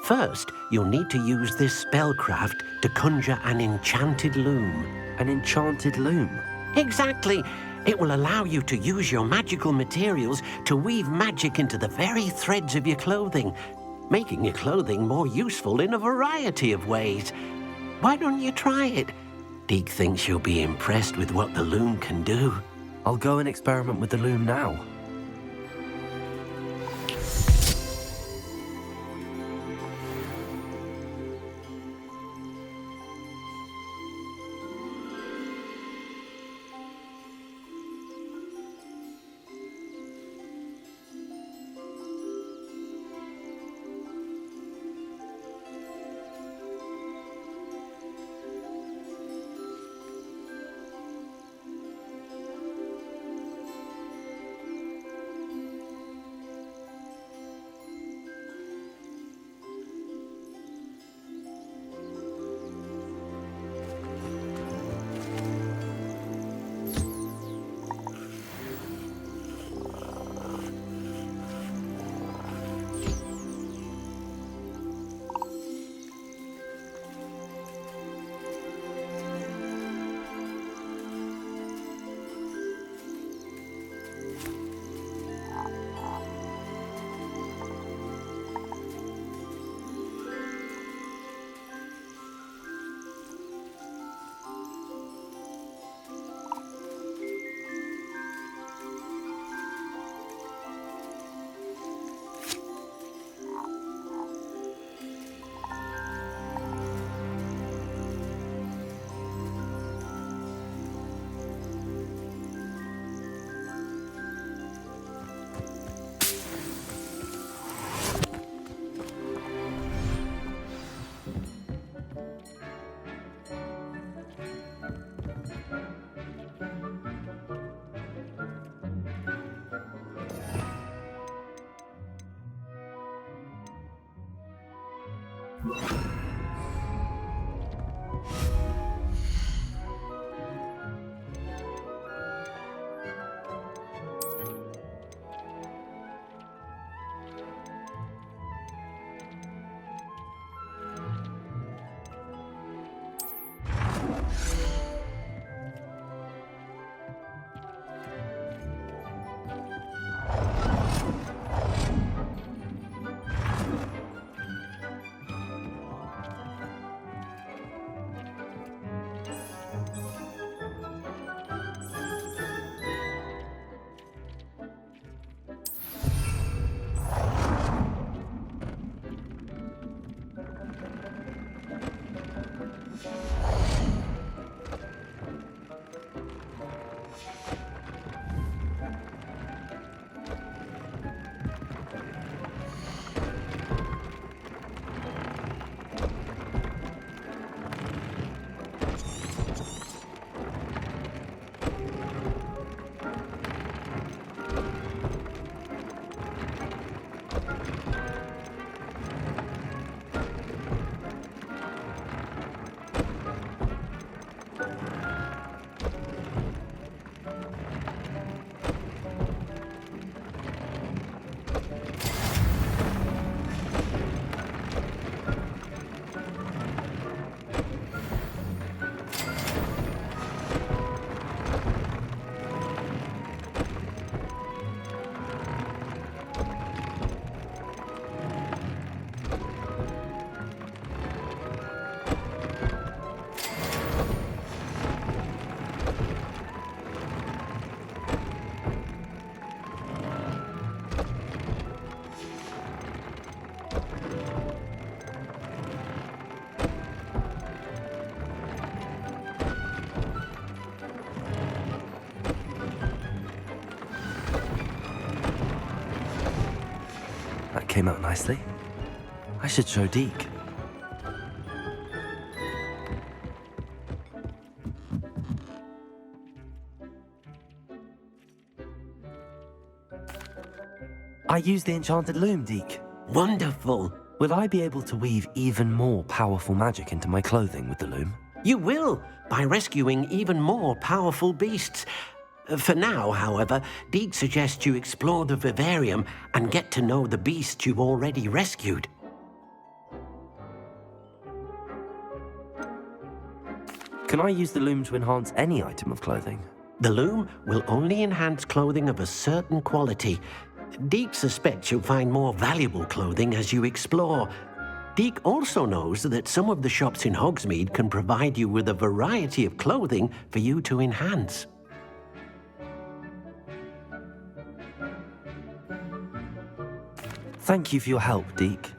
First, you'll need to use this spellcraft to conjure an enchanted loom. An enchanted loom? Exactly. It will allow you to use your magical materials to weave magic into the very threads of your clothing, making your clothing more useful in a variety of ways. Why don't you try it? Deke thinks you'll be impressed with what the loom can do. I'll go and experiment with the loom now. Came out nicely. I should show Deke. I used the enchanted loom, Deke. Wonderful. Will I be able to weave even more powerful magic into my clothing with the loom? You will, by rescuing even more powerful beasts. For now, however, Deke suggests you explore the vivarium and get to know the beast you've already rescued. Can I use the loom to enhance any item of clothing? The loom will only enhance clothing of a certain quality. Deke suspects you'll find more valuable clothing as you explore. Deke also knows that some of the shops in Hogsmeade can provide you with a variety of clothing for you to enhance. Thank you for your help, Deke.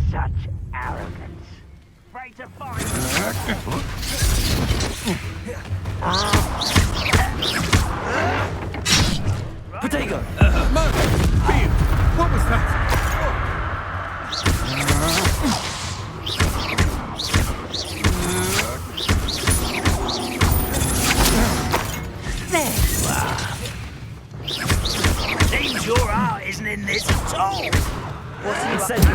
Such arrogance. Afraid to fight. Potato! Beard, what was that? There you are. Seems your heart isn't in this at all. What's he saying?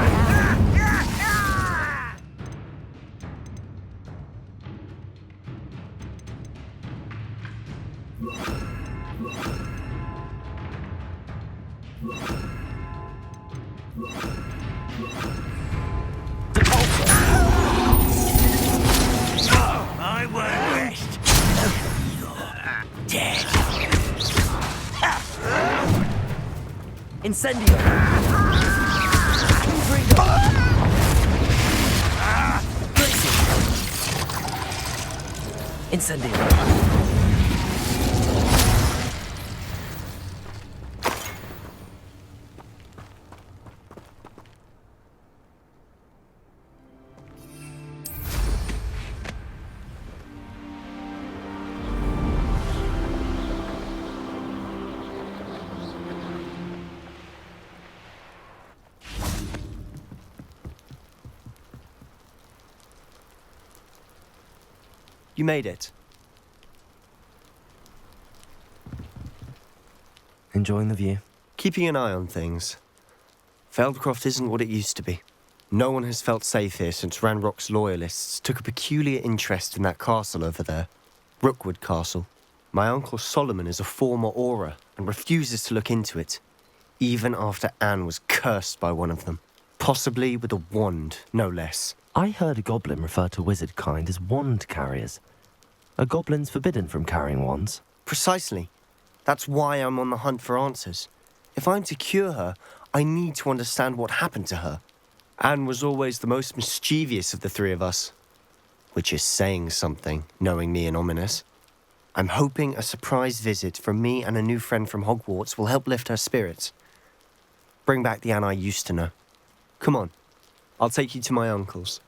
I won't rest. You're dead. Incendio! Incendio! You made it. Enjoying the view? Keeping an eye on things. Feldcroft isn't what it used to be. No one has felt safe here since Ranrock's loyalists took a peculiar interest in that castle over there. Rookwood Castle. My uncle Solomon is a former Auror and refuses to look into it, even after Anne was cursed by one of them. Possibly with a wand, no less. I heard a goblin refer to wizard kind as wand carriers. Are goblins forbidden from carrying wands? Precisely. That's why I'm on the hunt for answers. If I'm to cure her, I need to understand what happened to her. Anne was always the most mischievous of the three of us. Which is saying something, knowing me and Ominous. I'm hoping a surprise visit from me and a new friend from Hogwarts will help lift her spirits. Bring back the Anne I used to know. Come on, I'll take you to my uncle's.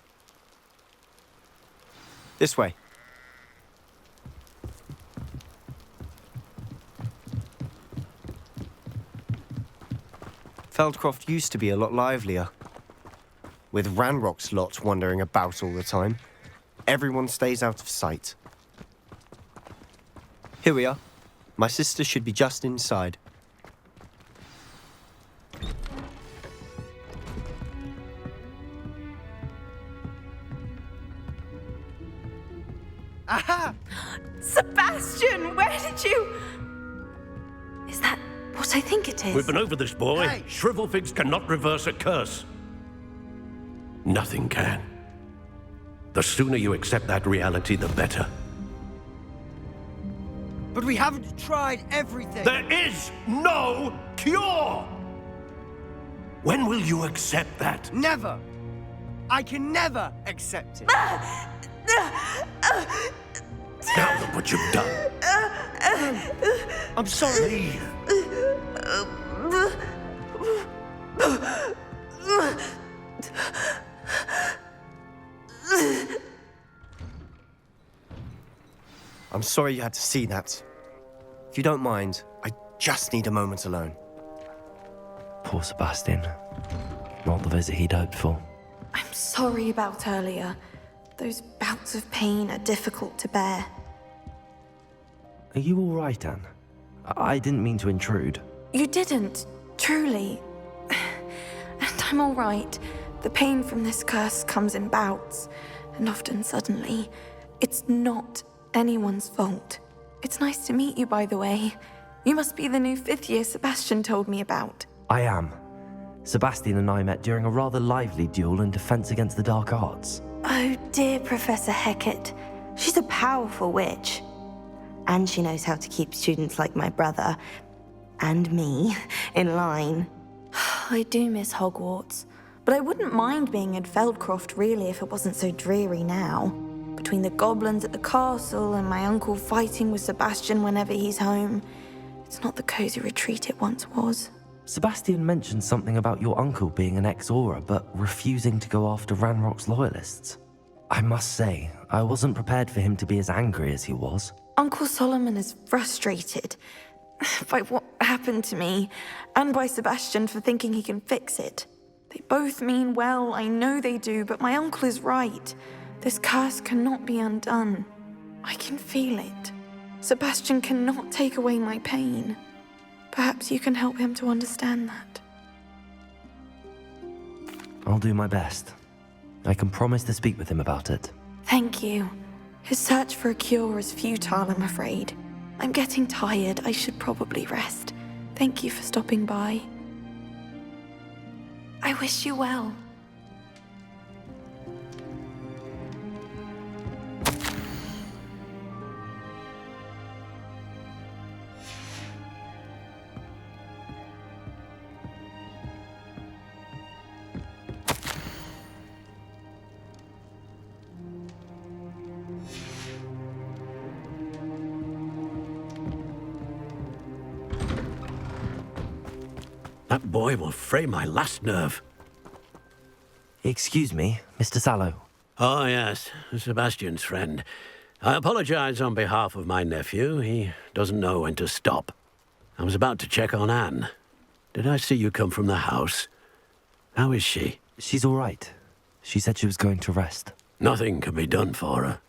This way. Feldcroft used to be a lot livelier. With Ranrock's lot wandering about all the time, everyone stays out of sight. Here we are. My sister should be just inside. Aha! Sebastian, where did you... Is that what I think it is? We've been over this, boy. Hey. Shrivelfigs cannot reverse a curse. Nothing can. The sooner you accept that reality, the better. But we haven't tried everything. There is no cure! When will you accept that? Never. I can never accept it. Now look what you've done. I'm sorry. I'm sorry you had to see that. If you don't mind, I just need a moment alone. Poor Sebastian. Not the visit he'd hoped for. I'm sorry about earlier. Those bouts of pain are difficult to bear. Are you all right, Anne? I didn't mean to intrude. You didn't, truly. And I'm all right. The pain from this curse comes in bouts, and often suddenly. It's not anyone's fault. It's nice to meet you, by the way. You must be the new 5th year Sebastian told me about. I am. Sebastian and I met during a rather lively duel in defense against the dark arts. Oh, dear Professor Hecat. She's a powerful witch. And she knows how to keep students like my brother, and me, in line. I do miss Hogwarts, but I wouldn't mind being in Feldcroft, really, if it wasn't so dreary now. Between the goblins at the castle and my uncle fighting with Sebastian whenever he's home, it's not the cozy retreat it once was. Sebastian mentioned something about your uncle being an ex-Auror, but refusing to go after Ranrock's loyalists. I must say, I wasn't prepared for him to be as angry as he was. Uncle Solomon is frustrated by what happened to me, and by Sebastian for thinking he can fix it. They both mean well, I know they do, but my uncle is right. This curse cannot be undone. I can feel it. Sebastian cannot take away my pain. Perhaps you can help him to understand that. I'll do my best. I can promise to speak with him about it. Thank you. His search for a cure is futile, I'm afraid. I'm getting tired. I should probably rest. Thank you for stopping by. I wish you well. That boy will fray my last nerve. Excuse me, Mr. Sallow. Oh, yes, Sebastian's friend. I apologize on behalf of my nephew. He doesn't know when to stop. I was about to check on Anne. Did I see you come from the house? How is she? She's all right. She said she was going to rest. Nothing can be done for her.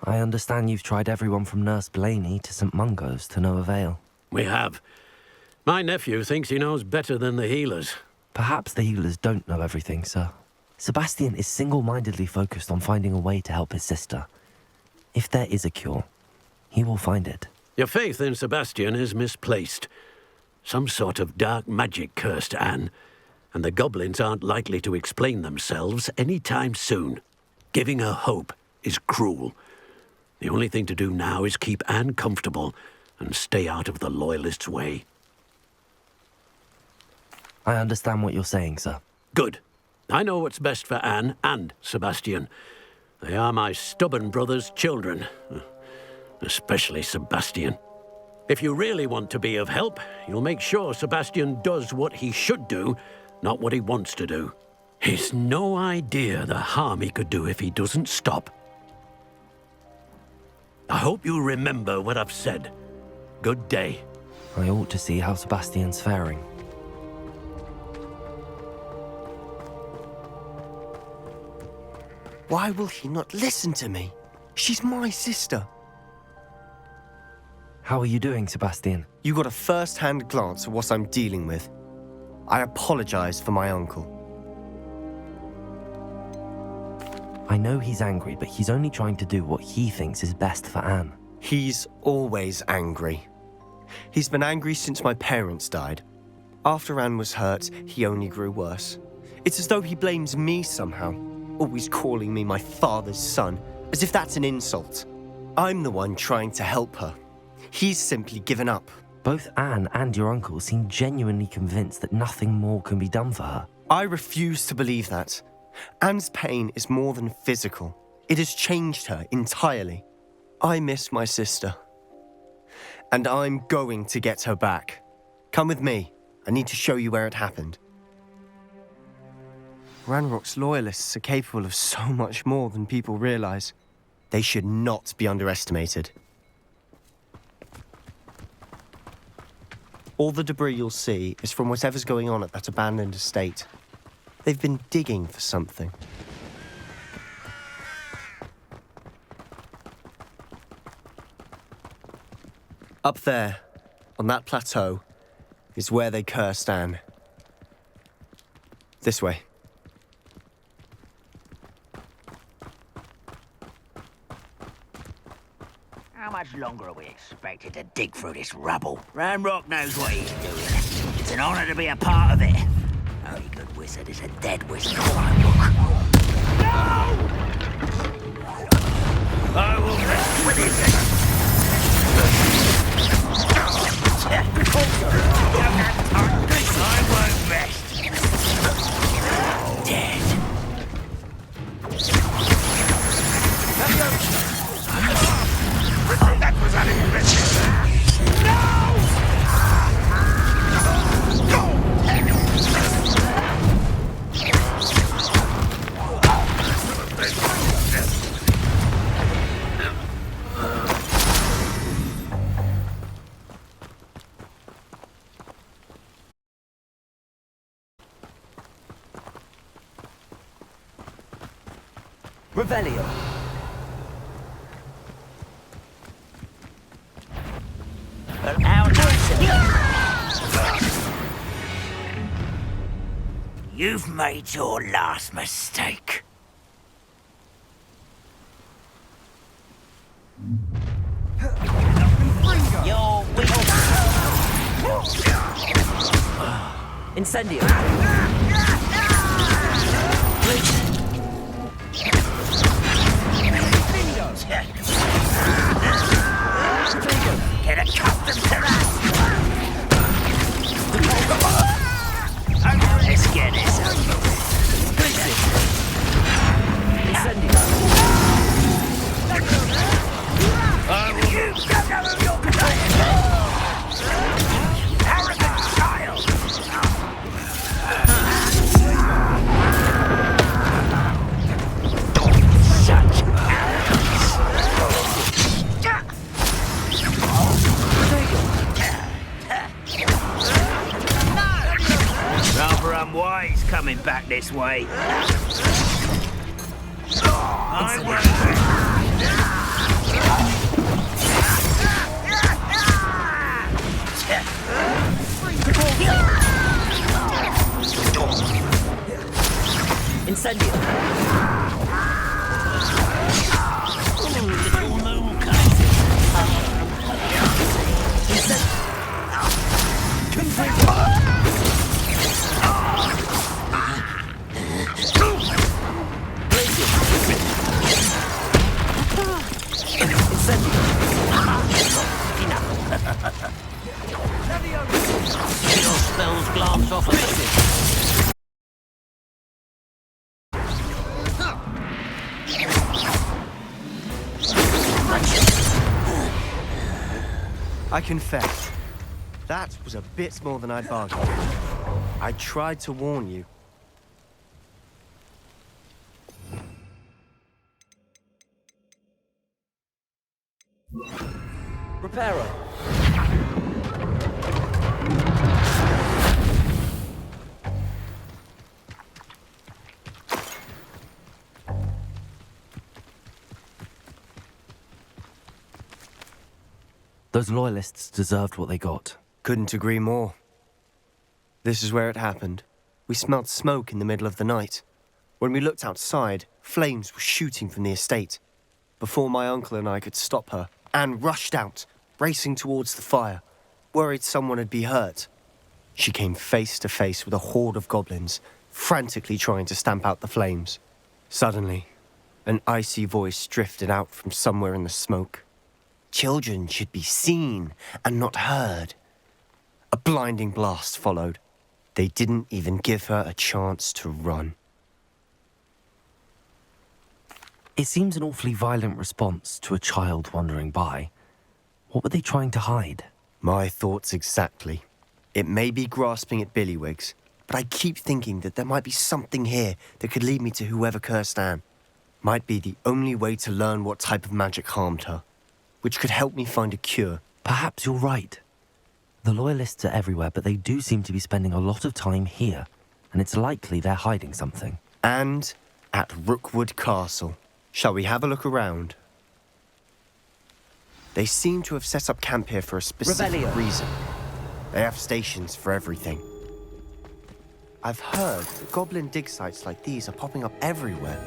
I understand you've tried everyone from Nurse Blaney to St. Mungo's to no avail. We have. My nephew thinks he knows better than the healers. Perhaps the healers don't know everything, sir. Sebastian is single-mindedly focused on finding a way to help his sister. If there is a cure, he will find it. Your faith in Sebastian is misplaced. Some sort of dark magic cursed Anne, and the goblins aren't likely to explain themselves any time soon. Giving her hope is cruel. The only thing to do now is keep Anne comfortable and stay out of the Loyalists' way. I understand what you're saying, sir. Good. I know what's best for Anne and Sebastian. They are my stubborn brother's children. Especially Sebastian. If you really want to be of help, you'll make sure Sebastian does what he should do, not what he wants to do. He's no idea the harm he could do if he doesn't stop. I hope you remember what I've said. Good day. I ought to see how Sebastian's faring. Why will he not listen to me? She's my sister. How are you doing, Sebastian? You got a first-hand glance at what I'm dealing with. I apologize for my uncle. I know he's angry, but he's only trying to do what he thinks is best for Anne. He's always angry. He's been angry since my parents died. After Anne was hurt, he only grew worse. It's as though he blames me somehow, always calling me my father's son, as if that's an insult. I'm the one trying to help her. He's simply given up. Both Anne and your uncle seem genuinely convinced that nothing more can be done for her. I refuse to believe that. Anne's pain is more than physical. It has changed her entirely. I miss my sister. And I'm going to get her back. Come with me. I need to show you where it happened. Ranrock's loyalists are capable of so much more than people realize. They should not be underestimated. All the debris you'll see is from whatever's going on at that abandoned estate. They've been digging for something. Up there, on that plateau, is where they cursed Anne. This way. How much longer are we expected to dig through this rubble? Ranrock knows what he's doing. It's an honor to be a part of it. Only good wizard is a dead wizard. No! I will rest with his... I won't rest. Dead. That was unimpressive. No! Revelio. You've made your last mistake. You're weak. Incendio. Get accustomed to that. Let's get this over with. Incendio. You don't know who you're playing. Arrogant child. Such arrogance. Rather unwise coming back this way. I won't. Incendio. Your spells glance off a bit. I confess, that was a bit more than I'd bargained for. I tried to warn you. Reparo. Those loyalists deserved what they got. Couldn't agree more. This is where it happened. We smelled smoke in the middle of the night. When we looked outside, flames were shooting from the estate. Before my uncle and I could stop her, Anne rushed out, racing towards the fire, worried someone would be hurt. She came face to face with a horde of goblins, frantically trying to stamp out the flames. Suddenly, an icy voice drifted out from somewhere in the smoke. Children should be seen and not heard. A blinding blast followed. They didn't even give her a chance to run. It seems an awfully violent response to a child wandering by. What were they trying to hide? My thoughts exactly. It may be grasping at Billywigs, but I keep thinking that there might be something here that could lead me to whoever cursed Anne. Might be the only way to learn what type of magic harmed her, which could help me find a cure. Perhaps you're right. The Loyalists are everywhere, but they do seem to be spending a lot of time here, and it's likely they're hiding something. And at Rookwood Castle. Shall we have a look around? They seem to have set up camp here for a specific reason. They have stations for everything. I've heard that goblin dig sites like these are popping up everywhere.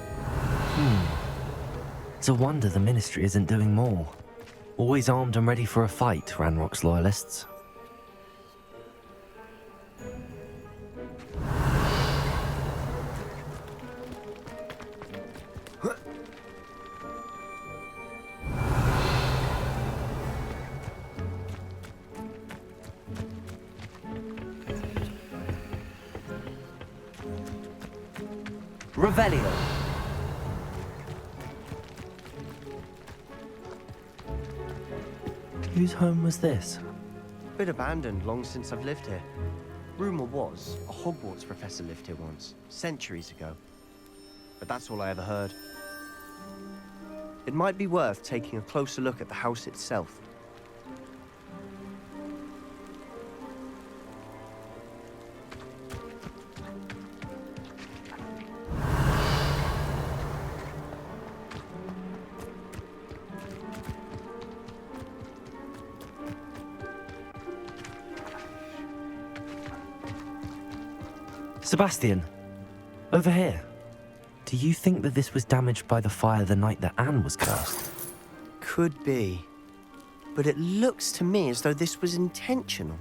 It's a wonder the Ministry isn't doing more. Always armed and ready for a fight, Ranrock's Loyalists. Revelio. Whose home was this? Bit abandoned long since I've lived here. Rumour was, a Hogwarts professor lived here once, centuries ago. But that's all I ever heard. It might be worth taking a closer look at the house itself. Sebastian, over here. Do you think that this was damaged by the fire the night that Anne was cursed? Could be. But it looks to me as though this was intentional.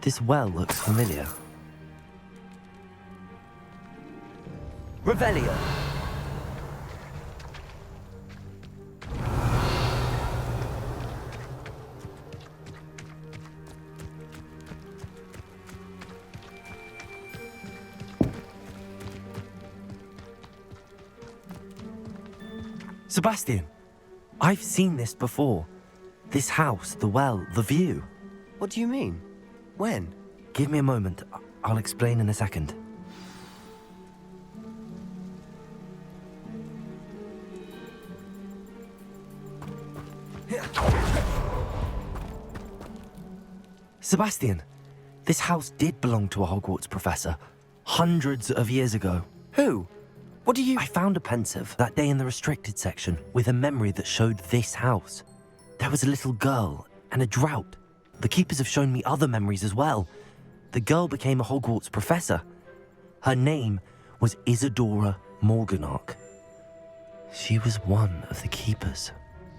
This well looks familiar. Revelio. Sebastian, I've seen this before. This house, the well, the view. What do you mean? When? Give me a moment. I'll explain in a second. Sebastian, this house did belong to a Hogwarts professor, hundreds of years ago. Who? What do you... I found a pensive that day in the restricted section with a memory that showed this house. There was a little girl and a drought. The keepers have shown me other memories as well. The girl became a Hogwarts professor. Her name was Isadora Morganach. She was one of the keepers.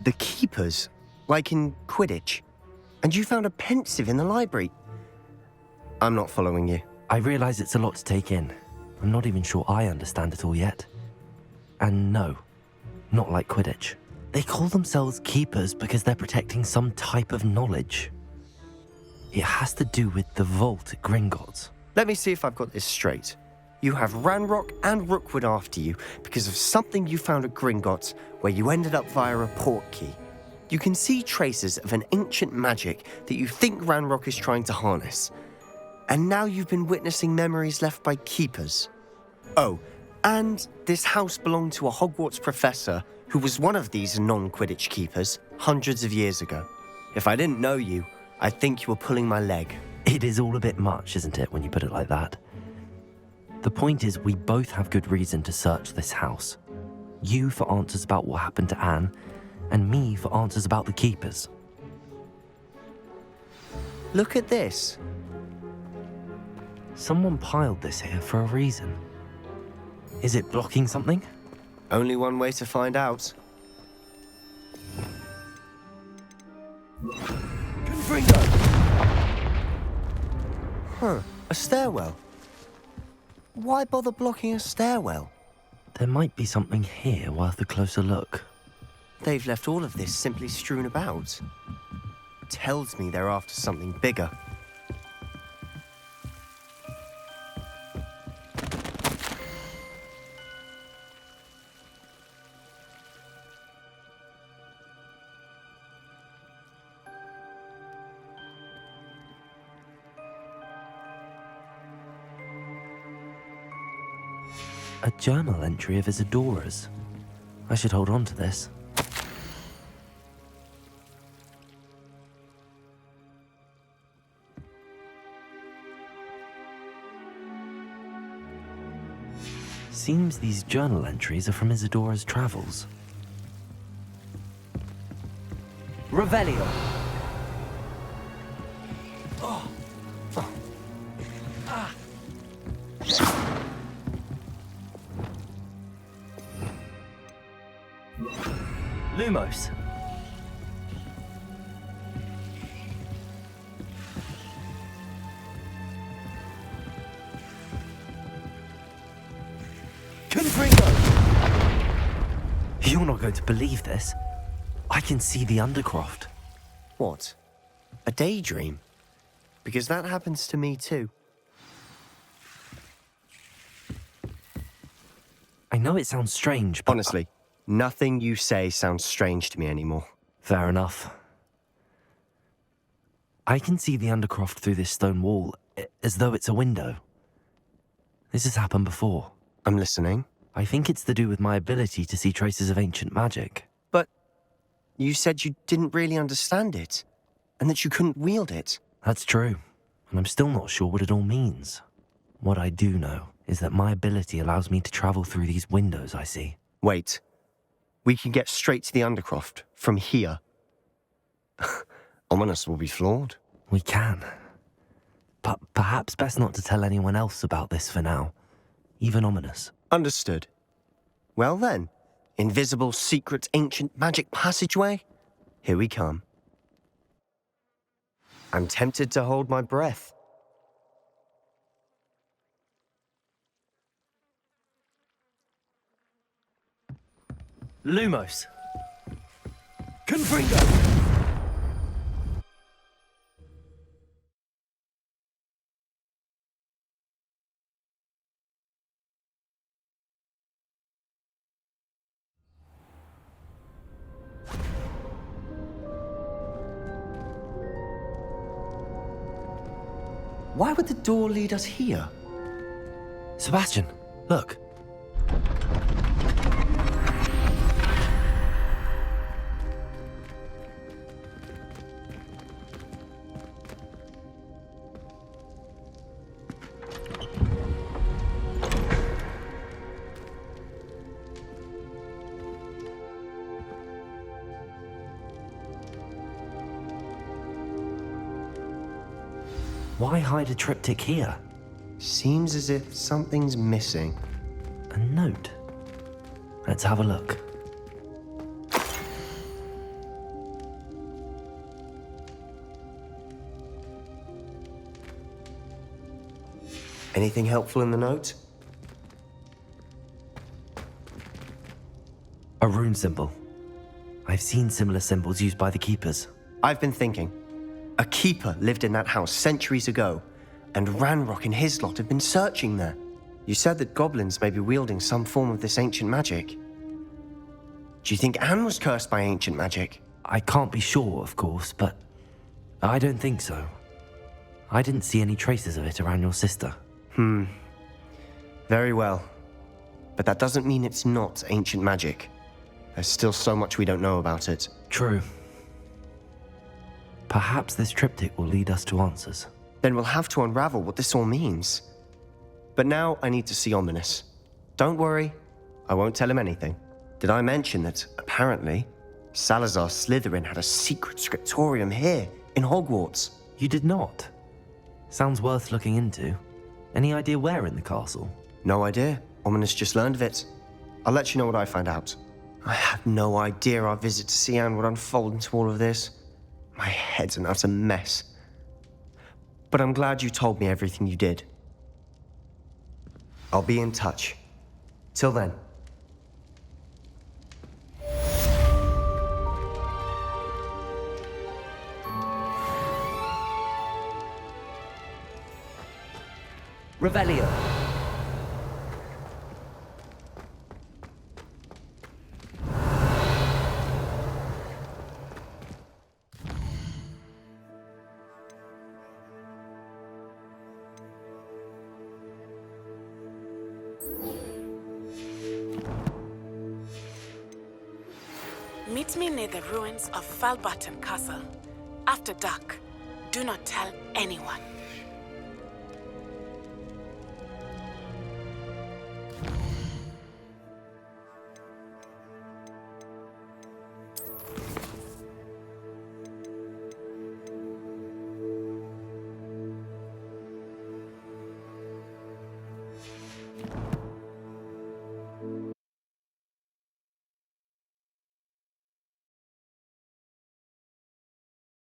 The keepers? Like in Quidditch? And you found a pensive in the library? I'm not following you. I realize it's a lot to take in. I'm not even sure I understand it all yet. And no, not like Quidditch. They call themselves keepers because they're protecting some type of knowledge. It has to do with the vault at Gringotts. Let me see if I've got this straight. You have Ranrock and Rookwood after you because of something you found at Gringotts where you ended up via a portkey. You can see traces of an ancient magic that you think Ranrock is trying to harness. And now you've been witnessing memories left by keepers. Oh, and this house belonged to a Hogwarts professor who was one of these non-Quidditch keepers hundreds of years ago. If I didn't know you, I'd think you were pulling my leg. It is all a bit much, isn't it, when you put it like that? The point is, we both have good reason to search this house. You for answers about what happened to Anne, and me for answers about the keepers. Look at this. Someone piled this here for a reason. Is it blocking something? Only one way to find out. Confringo! Huh, a stairwell. Why bother blocking a stairwell? There might be something here worth a closer look. They've left all of this simply strewn about. Tells me they're after something bigger. A journal entry of Isadora's. I should hold on to this. Seems these journal entries are from Isadora's travels. Revelio. Lumos. Confringo! You're not going to believe this. I can see the Undercroft. What? A daydream? Because that happens to me too. I know it sounds strange, but... Honestly, nothing you say sounds strange to me anymore. Fair enough. I can see the Undercroft through this stone wall, as though it's a window. This has happened before. I'm listening. I think it's to do with my ability to see traces of ancient magic. But you said you didn't really understand it, and that you couldn't wield it. That's true, and I'm still not sure what it all means. What I do know is that my ability allows me to travel through these windows I see. Wait. We can get straight to the Undercroft from here. Ominous will be floored. We can. But perhaps best not to tell anyone else about this for now. Even Ominous. Understood. Well then, invisible, secret, ancient magic passageway? Here we come. I'm tempted to hold my breath. Lumos. Confringo. Why would the door lead us here? Sebastian, look. Why hide a triptych here? Seems as if something's missing. A note. Let's have a look. Anything helpful in the note? A rune symbol. I've seen similar symbols used by the keepers. I've been thinking. A keeper lived in that house centuries ago, and Ranrock and his lot have been searching there. You said that goblins may be wielding some form of this ancient magic. Do you think Anne was cursed by ancient magic? I can't be sure, of course, but I don't think so. I didn't see any traces of it around your sister. Very well. But that doesn't mean it's not ancient magic. There's still so much we don't know about it. True. Perhaps this triptych will lead us to answers. Then we'll have to unravel what this all means. But now I need to see Ominous. Don't worry, I won't tell him anything. Did I mention that, apparently, Salazar Slytherin had a secret scriptorium here, in Hogwarts? You did not? Sounds worth looking into. Any idea where in the castle? No idea. Ominous just learned of it. I'll let you know what I find out. I had no idea our visit to see Anne would unfold into all of this. My head's an utter mess. But I'm glad you told me everything you did. I'll be in touch. Till then. Revelio. Meet me near the ruins of Falbarton Castle. After dark. Do not tell anyone.